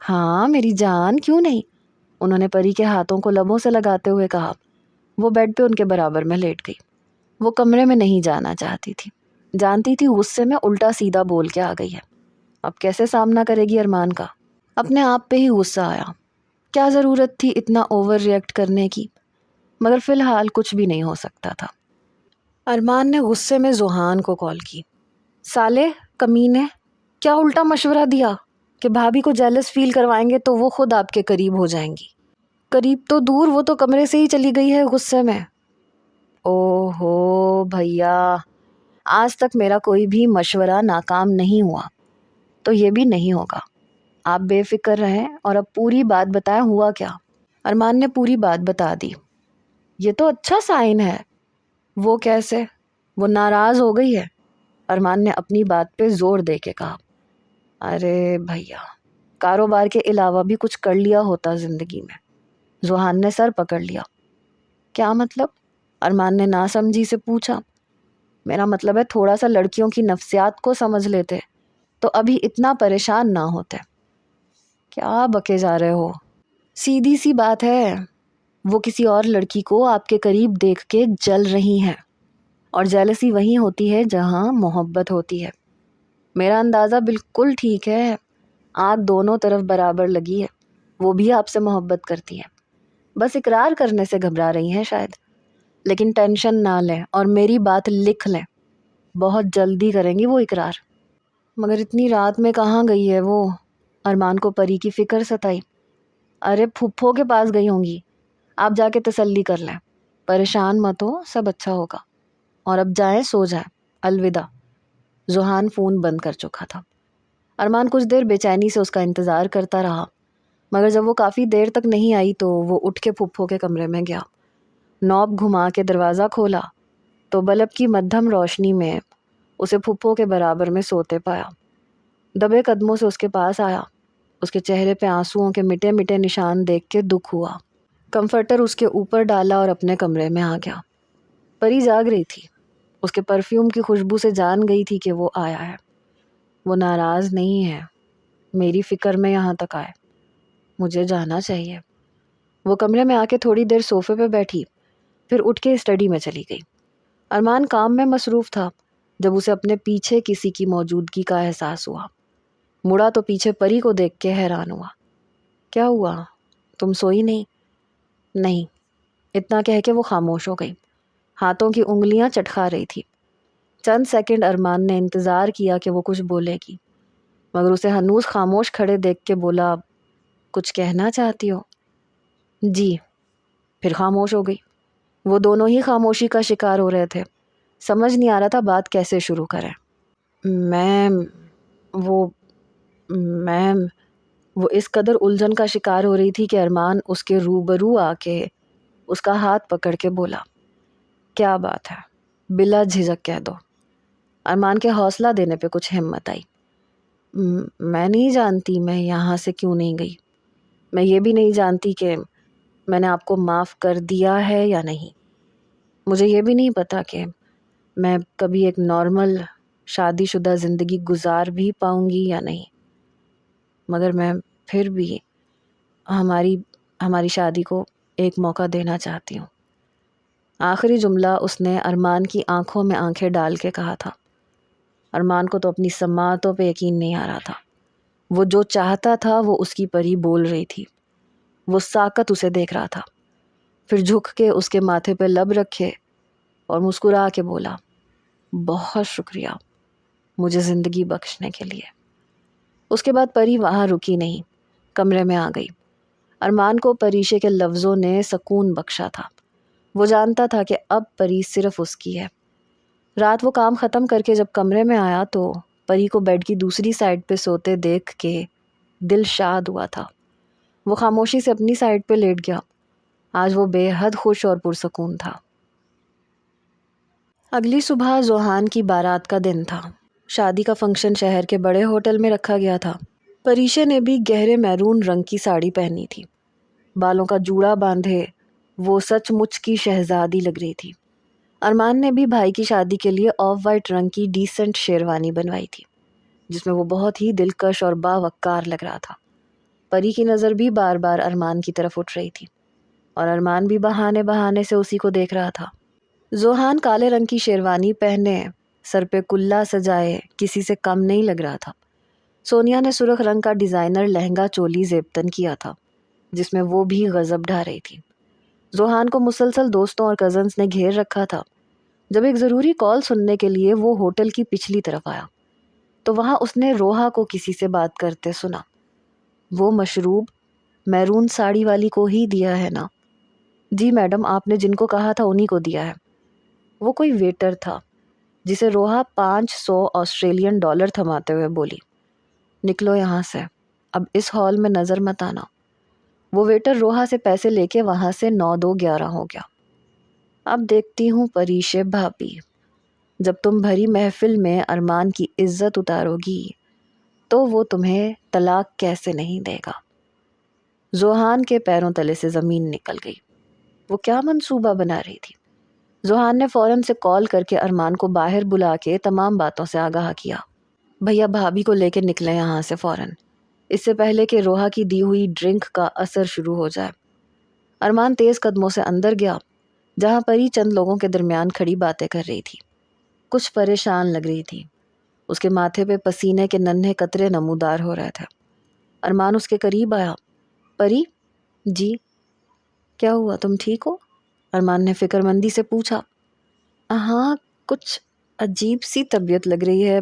ہاں میری جان، کیوں نہیں؟ انہوں نے پری کے ہاتھوں کو لبوں سے لگاتے ہوئے کہا۔ وہ بیڈ پہ ان کے برابر میں لیٹ گئی۔ وہ کمرے میں نہیں جانا چاہتی تھی، جانتی تھی غصے میں الٹا سیدھا بول کے آ گئی ہے۔ اب کیسے سامنا کرے گی ارمان کا؟ اپنے آپ پہ ہی غصہ آیا۔ کیا ضرورت تھی اتنا اوور ریئیکٹ کرنے کی؟ مگر فی الحال کچھ بھی نہیں ہو سکتا تھا۔ ارمان نے غصے میں ذوحان کو کال کی۔ سالے کمینے، کیا الٹا مشورہ دیا کہ بھابھی کو جیلس فیل کروائیں گے تو وہ خود آپ کے قریب ہو جائیں گی؟ قریب تو دور، وہ تو کمرے سے ہی چلی گئی ہے غصے میں۔ او ہو بھیا، آج تک میرا کوئی بھی مشورہ ناکام نہیں ہوا، تو یہ بھی نہیں ہوگا۔ آپ بے فکر رہیں اور اب پوری بات بتائیں ہوا کیا۔ ارمان نے پوری بات بتا دی۔ یہ تو اچھا سائن ہے۔ وہ کیسے؟ وہ ناراض ہو گئی ہے، ارمان نے اپنی بات پہ زور دے کے کہا۔ ارے بھیا، کاروبار کے علاوہ بھی کچھ کر لیا ہوتا زندگی میں۔ ذوحان نے سر پکڑ لیا۔ کیا مطلب؟ ارمان نے ناسمجھی سے پوچھا۔ میرا مطلب ہے تھوڑا سا لڑکیوں کی نفسیات کو سمجھ لیتے تو ابھی اتنا پریشان نہ ہوتے۔ کیا بکے جا رہے ہو؟ سیدھی سی بات ہے، وہ کسی اور لڑکی کو آپ کے قریب دیکھ کے جل رہی ہیں، اور جیلسی وہیں ہوتی ہے جہاں محبت ہوتی ہے۔ میرا اندازہ بالکل ٹھیک ہے، آگ دونوں طرف برابر لگی ہے، وہ بھی آپ سے محبت کرتی ہیں، بس اقرار کرنے سے گھبرا رہی ہیں شاید۔ لیکن ٹینشن نہ لیں اور میری بات لکھ لیں، بہت جلدی کریں گی وہ اقرار۔ مگر اتنی رات میں کہاں گئی ہے وہ؟ ارمان کو پری کی فکر ستائی۔ ارے پھپھو کے پاس گئی ہوں گی، آپ جا کے تسلی کر لیں، پریشان مت ہو، سب اچھا ہوگا۔ اور اب جائیں سو جائیں، الوداع۔ ذوحان فون بند کر چکا تھا۔ ارمان کچھ دیر بے چینی سے اس کا انتظار کرتا رہا، مگر جب وہ کافی دیر تک نہیں آئی تو وہ اٹھ کے پھپھو کے کمرے میں گیا۔ نوب گھما کے دروازہ کھولا تو بلب کی مدھم روشنی میں اسے پھپھو کے برابر میں سوتے پایا۔ دبے قدموں سے اس کے پاس آیا، اس کے چہرے پہ آنسوؤں کے مٹے مٹے نشان دیکھ کے دکھ ہوا۔ کمفرٹر اس کے اوپر ڈالا اور اپنے کمرے میں آ گیا۔ پری جاگ رہی تھی، اس کے پرفیوم کی خوشبو سے جان گئی تھی کہ وہ آیا ہے۔ وہ ناراض نہیں ہے، میری فکر میں یہاں تک آئے، مجھے جانا چاہیے۔ وہ کمرے میں آ کے تھوڑی دیر صوفے پہ بیٹھی، پھر اٹھ کے اسٹڈی میں چلی گئی۔ ارمان کام میں مصروف تھا جب اسے اپنے پیچھے کسی کی موجودگی کا احساس ہوا۔ مڑا تو پیچھے پری کو دیکھ کے حیران ہوا۔ کیا ہوا؟ تم سوئی نہیں؟ نہیں، اتنا کہہ کے وہ خاموش ہو گئی، ہاتھوں کی انگلیاں چٹکا رہی تھی۔ چند سیکنڈ ارمان نے انتظار کیا کہ وہ کچھ بولے گی، مگر اسے ہنوز خاموش کھڑے دیکھ کے بولا، کچھ کہنا چاہتی ہو؟ جی، پھر خاموش ہو گئی۔ وہ دونوں ہی خاموشی کا شکار ہو رہے تھے، سمجھ نہیں آ رہا تھا بات کیسے شروع کریں۔ میم وہ میم وہ اس قدر الجھن کا شکار ہو رہی تھی کہ ارمان اس کے روبرو آ کے اس کا ہاتھ پکڑ کے بولا، کیا بات ہے، بلا جھجک کہہ دو۔ ارمان کے حوصلہ دینے پہ کچھ ہمت آئی۔ میں نہیں جانتی میں یہاں سے کیوں نہیں گئی، میں یہ بھی نہیں جانتی کہ میں نے آپ کو معاف کر دیا ہے یا نہیں، مجھے یہ بھی نہیں پتا کہ میں کبھی ایک نارمل شادی شدہ زندگی گزار بھی پاؤں گی یا نہیں، مگر میں پھر بھی ہماری شادی کو ایک موقع دینا چاہتی ہوں۔ آخری جملہ اس نے ارمان کی آنکھوں میں آنکھیں ڈال کے کہا تھا۔ ارمان کو تو اپنی سماعتوں پہ یقین نہیں آ رہا تھا۔ وہ جو چاہتا تھا وہ اس کی پری بول رہی تھی۔ وہ ساکت اسے دیکھ رہا تھا، پھر جھک کے اس کے ماتھے پہ لب رکھے اور مسکرا کے بولا، بہت شکریہ مجھے زندگی بخشنے کے لیے۔ اس کے بعد پری وہاں رکی نہیں، کمرے میں آ گئی۔ ارمان کو پریشے کے لفظوں نے سکون بخشا تھا۔ وہ جانتا تھا کہ اب پری صرف اس کی ہے۔ رات وہ کام ختم کر کے جب کمرے میں آیا تو پری کو بیڈ کی دوسری سائڈ پہ سوتے دیکھ کے دل شاد ہوا تھا۔ وہ خاموشی سے اپنی سائڈ پہ لیٹ گیا۔ آج وہ بے حد خوش اور پرسکون تھا۔ اگلی صبح زوہان کی بارات کا دن تھا۔ شادی کا فنکشن شہر کے بڑے ہوٹل میں رکھا گیا تھا۔ پریشے نے بھی گہرے میرون رنگ کی ساڑی پہنی تھی، بالوں کا جوڑا باندھے وہ سچ مچ کی شہزادی لگ رہی تھی۔ ارمان نے بھی بھائی کی شادی کے لیے آف وائٹ رنگ کی ڈیسنٹ شیروانی بنوائی تھی، جس میں وہ بہت ہی دلکش اور باوقار لگ رہا تھا۔ پری کی نظر بھی بار بار ارمان کی طرف اٹھ رہی تھی اور ارمان بھی بہانے بہانے سے اسی کو دیکھ رہا تھا۔ زوہان کالے رنگ کی شیروانی پہنے، سر پہ کلا سجائے کسی سے کم نہیں لگ رہا تھا۔ سونیا نے سرخ رنگ کا ڈیزائنر لہنگا چولی زیبتن کیا تھا، جس میں وہ بھی غضب ڈھا رہی تھی۔ زوہان کو مسلسل دوستوں اور کزنز نے گھیر رکھا تھا۔ جب ایک ضروری کال سننے کے لیے وہ ہوٹل کی پچھلی طرف آیا تو وہاں اس نے روحا کو کسی سے بات کرتے سنا۔ وہ مشروب میرون ساڑی والی کو ہی دیا ہے نا؟ جی میڈم، آپ نے جن کو کہا تھا انہی کو دیا ہے۔ وہ کوئی ویٹر تھا جسے روحا 500 آسٹریلین ڈالر تھماتے ہوئے بولی، نکلو یہاں سے، اب اس ہال میں نظر مت آنا۔ وہ ویٹر روحا سے پیسے لے کے وہاں سے 9-2-11 ہو گیا۔ اب دیکھتی ہوں پریشے بھابی، جب تم بھری محفل میں ارمان کی عزت اتارو گی تو وہ تمہیں طلاق کیسے نہیں دے گا۔ زوہان کے پیروں تلے سے زمین نکل گئی۔ وہ کیا منصوبہ بنا رہی تھی؟ زوہان نے فوراً سے کال کر کے ارمان کو باہر بلا کے تمام باتوں سے آگاہ کیا۔ بھیا بھابھی کو لے کے نکلیں یہاں سے فوراً، اس سے پہلے کہ روحا کی دی ہوئی ڈرنک کا اثر شروع ہو جائے۔ ارمان تیز قدموں سے اندر گیا، جہاں پری چند لوگوں کے درمیان کھڑی باتیں کر رہی تھی۔ کچھ پریشان لگ رہی تھی۔ اس کے ماتھے پہ پسینے کے ننھے قطرے نمودار ہو رہے تھے۔ ارمان اس کے قریب آیا۔ پری؟ جی؟ کیا ہوا، تم ٹھیک ہو؟ ارمان نے فکر مندی سے پوچھا۔ ہاں، کچھ عجیب سی طبیعت لگ رہی ہے،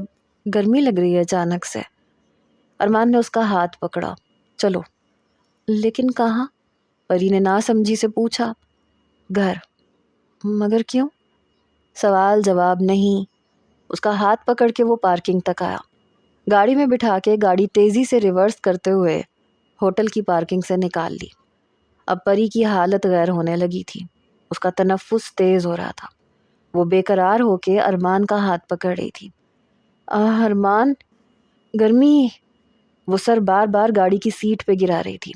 گرمی لگ رہی ہے اچانک سے۔ ارمان نے اس کا ہاتھ پکڑا۔ چلو۔ لیکن کہاں؟ پری نے ناسمجھی سے پوچھا۔ گھر۔ مگر کیوں؟ سوال جواب نہیں۔ اس کا ہاتھ پکڑ کے وہ پارکنگ تک آیا۔ گاڑی میں بٹھا کے گاڑی تیزی سے ریورس کرتے ہوئے ہوٹل کی پارکنگ سے نکال لی۔ اب پری کی حالت غیر ہونے لگی تھی۔ اس کا تنفس تیز ہو رہا تھا۔ وہ بے قرار ہو کے ارمان کا ہاتھ پکڑ رہی تھی۔ ارمان، گرمی۔ وہ سر بار بار گاڑی کی سیٹ پہ گرا رہی تھی۔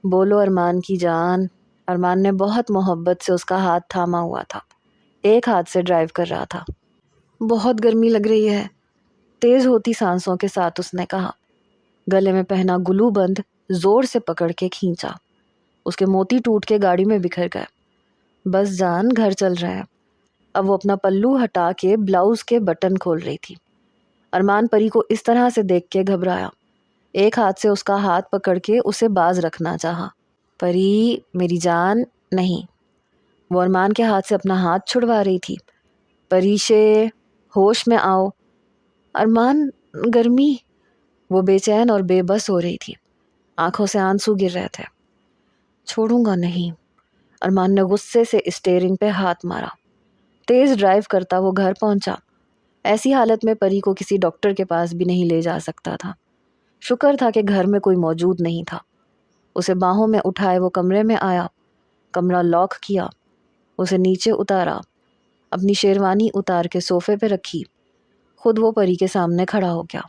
بولو ارمان کی جان۔ ارمان نے بہت محبت سے اس کا ہاتھ تھاما ہوا تھا، ایک ہاتھ سے ڈرائیو کر رہا تھا۔ بہت گرمی لگ رہی ہے، تیز ہوتی سانسوں کے ساتھ اس نے کہا۔ گلے میں پہنا گلو بند زور سے پکڑ کے کھینچا۔ اس کے موتی ٹوٹ کے گاڑی میں بکھر گئے۔ بس جان، گھر چل رہے ہیں۔ اب وہ اپنا پلو ہٹا کے بلاؤز کے بٹن کھول رہی تھی۔ ارمان پری کو اس طرح سے دیکھ کے گھبرایا۔ ایک ہاتھ سے اس کا ہاتھ پکڑ کے اسے باز رکھنا چاہا۔ پری میری جان، نہیں۔ وہ ارمان کے ہاتھ سے اپنا ہاتھ چھڑوا رہی تھی۔ پریشے، ہوش میں آؤ۔ ارمان، گرمی۔ وہ بے چین اور بے بس ہو رہی تھی، آنکھوں سے آنسو گر رہے تھے۔ چھوڑوں گا نہیں۔ ارمان نے غصے سے اسٹیئرنگ پہ ہاتھ مارا۔ تیز ڈرائیو کرتا وہ گھر پہنچا۔ ایسی حالت میں پری کو کسی ڈاکٹر کے پاس بھی نہیں لے جا سکتا تھا۔ شکر تھا کہ گھر میں کوئی موجود نہیں تھا۔ اسے باہوں میں اٹھائے وہ کمرے میں آیا، کمرہ لاک کیا، اسے نیچے اتارا، اپنی شیروانی اتار کے صوفے پہ رکھی، خود وہ پری کے سامنے کھڑا ہو گیا۔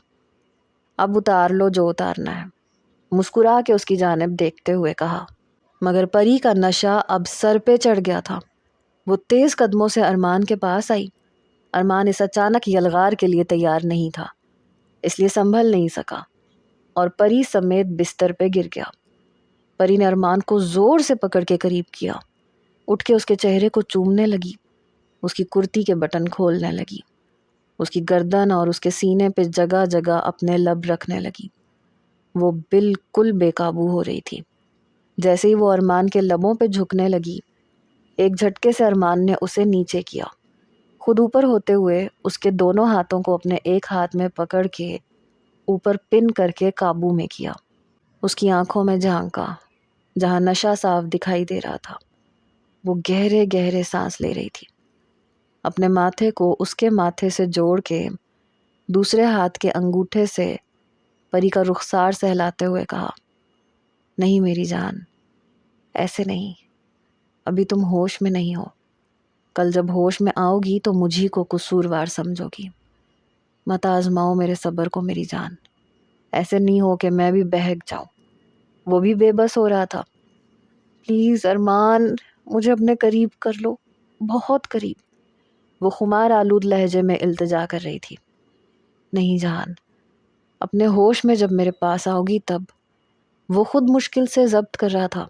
اب اتار لو جو اتارنا ہے، مسکرا کے اس کی جانب دیکھتے ہوئے کہا۔ مگر پری کا نشہ اب سر پہ چڑھ گیا تھا۔ وہ تیز قدموں سے ارمان کے پاس آئی۔ ارمان اس اچانک یلغار کے لیے تیار نہیں تھا، اس لیے سنبھل نہیں سکا اور پری سمیت بستر پہ گر گیا۔ پری نے ارمان کو زور سے پکڑ کے قریب کیا، اٹھ کے اس کے چہرے کو چومنے لگی، اس کی کرتی کے بٹن کھولنے لگی، اس کی گردن اور اس کے سینے پہ جگہ جگہ اپنے لب رکھنے لگی۔ وہ بالکل بے قابو ہو رہی تھی۔ جیسے ہی وہ ارمان کے لبوں پہ جھکنے لگی، ایک جھٹکے سے ارمان نے اسے نیچے کیا، خود اوپر ہوتے ہوئے اس کے دونوں ہاتھوں کو اپنے ایک ہاتھ میں پکڑ کے اوپر پن کر کے قابو میں کیا۔ اس کی آنکھوں میں جھانکا، جہاں نشہ صاف دکھائی دے رہا تھا۔ وہ گہرے گہرے سانس لے رہی تھی۔ اپنے ماتھے کو اس کے ماتھے سے جوڑ کے دوسرے ہاتھ کے انگوٹھے سے پری کا رخسار سہلاتے ہوئے کہا، نہیں میری جان، ایسے نہیں، ابھی تم ہوش میں نہیں ہو۔ کل جب ہوش میں آؤ گی تو مجھی کو قصوروار سمجھو گی۔ مت آزماؤ میرے صبر کو میری جان، ایسے نہیں ہو کہ میں بھی بہک جاؤں۔ وہ بھی بے بس ہو رہا تھا۔ پلیز ارمان، مجھے اپنے قریب کر لو، بہت قریب۔ وہ خمار آلود لہجے میں التجا کر رہی تھی۔ نہیں جان، اپنے ہوش میں جب میرے پاس آؤ گی تب۔ وہ خود مشکل سے ضبط کر رہا تھا۔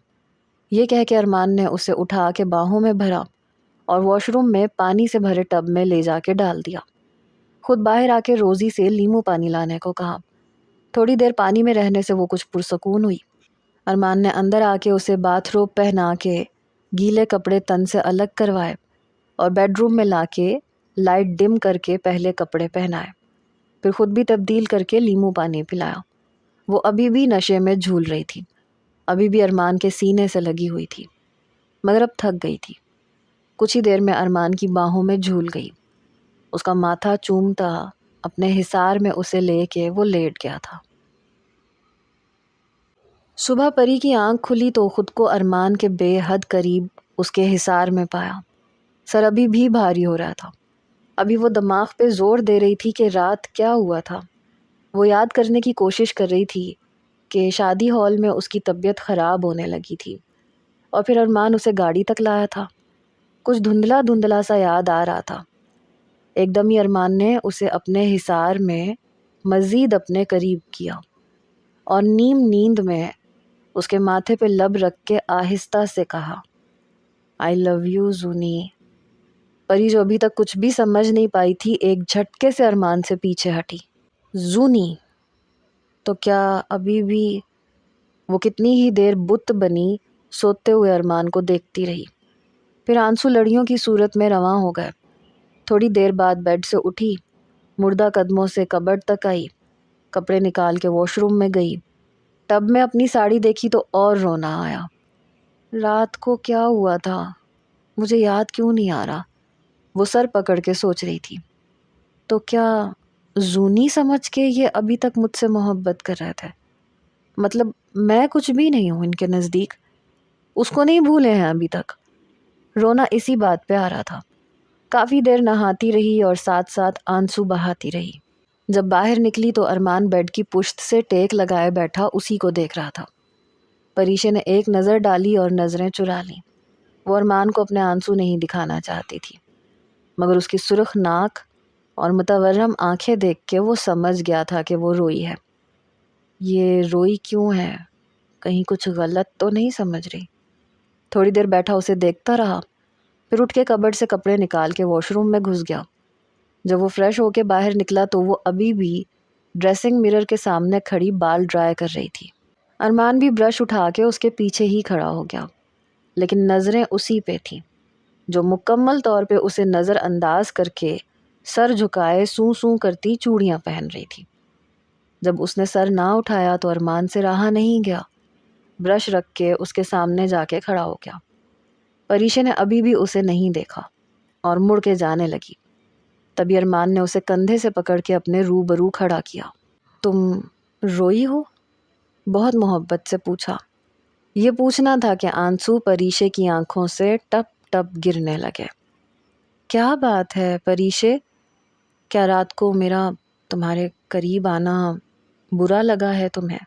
یہ کہہ کے ارمان نے اسے اٹھا کے باہوں میں بھرا اور واش روم میں پانی سے بھرے ٹب میں لے جا کے ڈال دیا۔ خود باہر آ کے روزی سے لیمو پانی لانے کو کہا۔ تھوڑی دیر پانی میں رہنے سے وہ کچھ پرسکون ہوئی۔ ارمان نے اندر آ کے اسے باتھ روب پہنا کے گیلے کپڑے تن سے الگ کروائے اور بیڈ روم میں لا کے لائٹ ڈم کر کے پہلے کپڑے پہنائے، پھر خود بھی تبدیل کر کے لیمو پانی پلایا۔ وہ ابھی بھی نشے میں جھول رہی تھی، ابھی بھی ارمان کے سینے سے لگی ہوئی تھی، مگر اب تھک گئی تھی۔ کچھ ہی دیر میں ارمان کی باہوں میں جھول گئی، اس کا ماتھا چومتا اپنے حصار میں اسے لے کے وہ لیٹ گیا تھا۔ صبح پری کی آنکھ کھلی تو خود کو ارمان کے بے حد قریب اس کے حصار میں پایا۔ سر ابھی بھی بھاری ہو رہا تھا۔ ابھی وہ دماغ پہ زور دے رہی تھی کہ رات کیا ہوا تھا۔ وہ یاد کرنے کی کوشش کر رہی تھی کہ شادی ہال میں اس کی طبیعت خراب ہونے لگی تھی اور پھر ارمان اسے گاڑی تک لایا تھا۔ کچھ دھندلا دھندلا سا یاد آ رہا تھا۔ ایک دم ہی ارمان نے اسے اپنے حصار میں مزید اپنے قریب کیا اور نیم نیند میں اس کے ماتھے پہ لب رکھ کے آہستہ سے کہا، آئی لو یو زونی۔ پری جو ابھی تک کچھ بھی سمجھ نہیں پائی تھی، ایک جھٹکے سے ارمان سے پیچھے ہٹی۔ زونی تو کیا ابھی بھی؟ وہ کتنی ہی دیر بت بنی سوتے ہوئے ارمان کو دیکھتی رہی، پھر آنسو لڑیوں کی صورت میں رواں ہو گئے۔ تھوڑی دیر بعد بیڈ سے اٹھی، مردہ قدموں سے کبرڈ تک آئی، کپڑے نکال کے واش روم میں گئی، ٹب میں اپنی ساڑی دیکھی تو اور رونا آیا۔ رات کو کیا ہوا تھا؟ مجھے یاد کیوں نہیں آ رہا؟ وہ سر پکڑ کے سوچ رہی تھی۔ تو کیا زونی سمجھ کے یہ ابھی تک مجھ سے محبت کر رہے تھے؟ مطلب میں کچھ بھی نہیں ہوں ان کے نزدیک، اس کو نہیں بھولے ہیں ابھی تک؟ رونا اسی بات پہ آ رہا تھا۔ کافی دیر نہاتی رہی اور ساتھ ساتھ آنسو بہاتی رہی۔ جب باہر نکلی تو ارمان بیڈ کی پشت سے ٹیک لگائے بیٹھا اسی کو دیکھ رہا تھا۔ پریشے نے ایک نظر ڈالی اور نظریں چرا لیں۔ وہ ارمان کو اپنے آنسو نہیں دکھانا چاہتی تھی، مگر اس کی سرخ ناک اور متورم آنکھیں دیکھ کے وہ سمجھ گیا تھا کہ وہ روئی ہے۔ یہ روئی کیوں ہے؟ کہیں کچھ غلط تو نہیں سمجھ رہی؟ تھوڑی دیر بیٹھا اسے دیکھتا رہا، پھر اٹھ کے کبرڈ سے کپڑے نکال کے واش روم میں گھس گیا۔ جب وہ فریش ہو کے باہر نکلا تو وہ ابھی بھی ڈریسنگ مرر کے سامنے کھڑی بال ڈرائی کر رہی تھی۔ ارمان بھی برش اٹھا کے اس کے پیچھے ہی کھڑا ہو گیا، لیکن نظریں اسی پہ تھیں۔ جو مکمل طور پہ اسے نظر انداز کر کے سر جھکائے سوں سوں کرتی چوڑیاں پہن رہی تھی۔ جب اس نے سر نہ اٹھایا تو ارمان سے رہا نہیں گیا، برش رکھ کے اس کے سامنے جا کے کھڑا ہو گیا۔ پریشے نے ابھی بھی اسے نہیں دیکھا اور مڑ کے جانے لگی۔ تبھی ارمان نے اسے کندھے سے پکڑ کے اپنے روبرو کھڑا کیا۔ تم روئی ہو؟ بہت محبت سے پوچھا۔ یہ پوچھنا تھا کہ آنسو پریشے کی آنکھوں سے ٹپ ٹپ گرنے لگے۔ کیا بات ہے پریشے؟ کیا رات کو میرا تمہارے قریب آنا برا لگا ہے تمہیں؟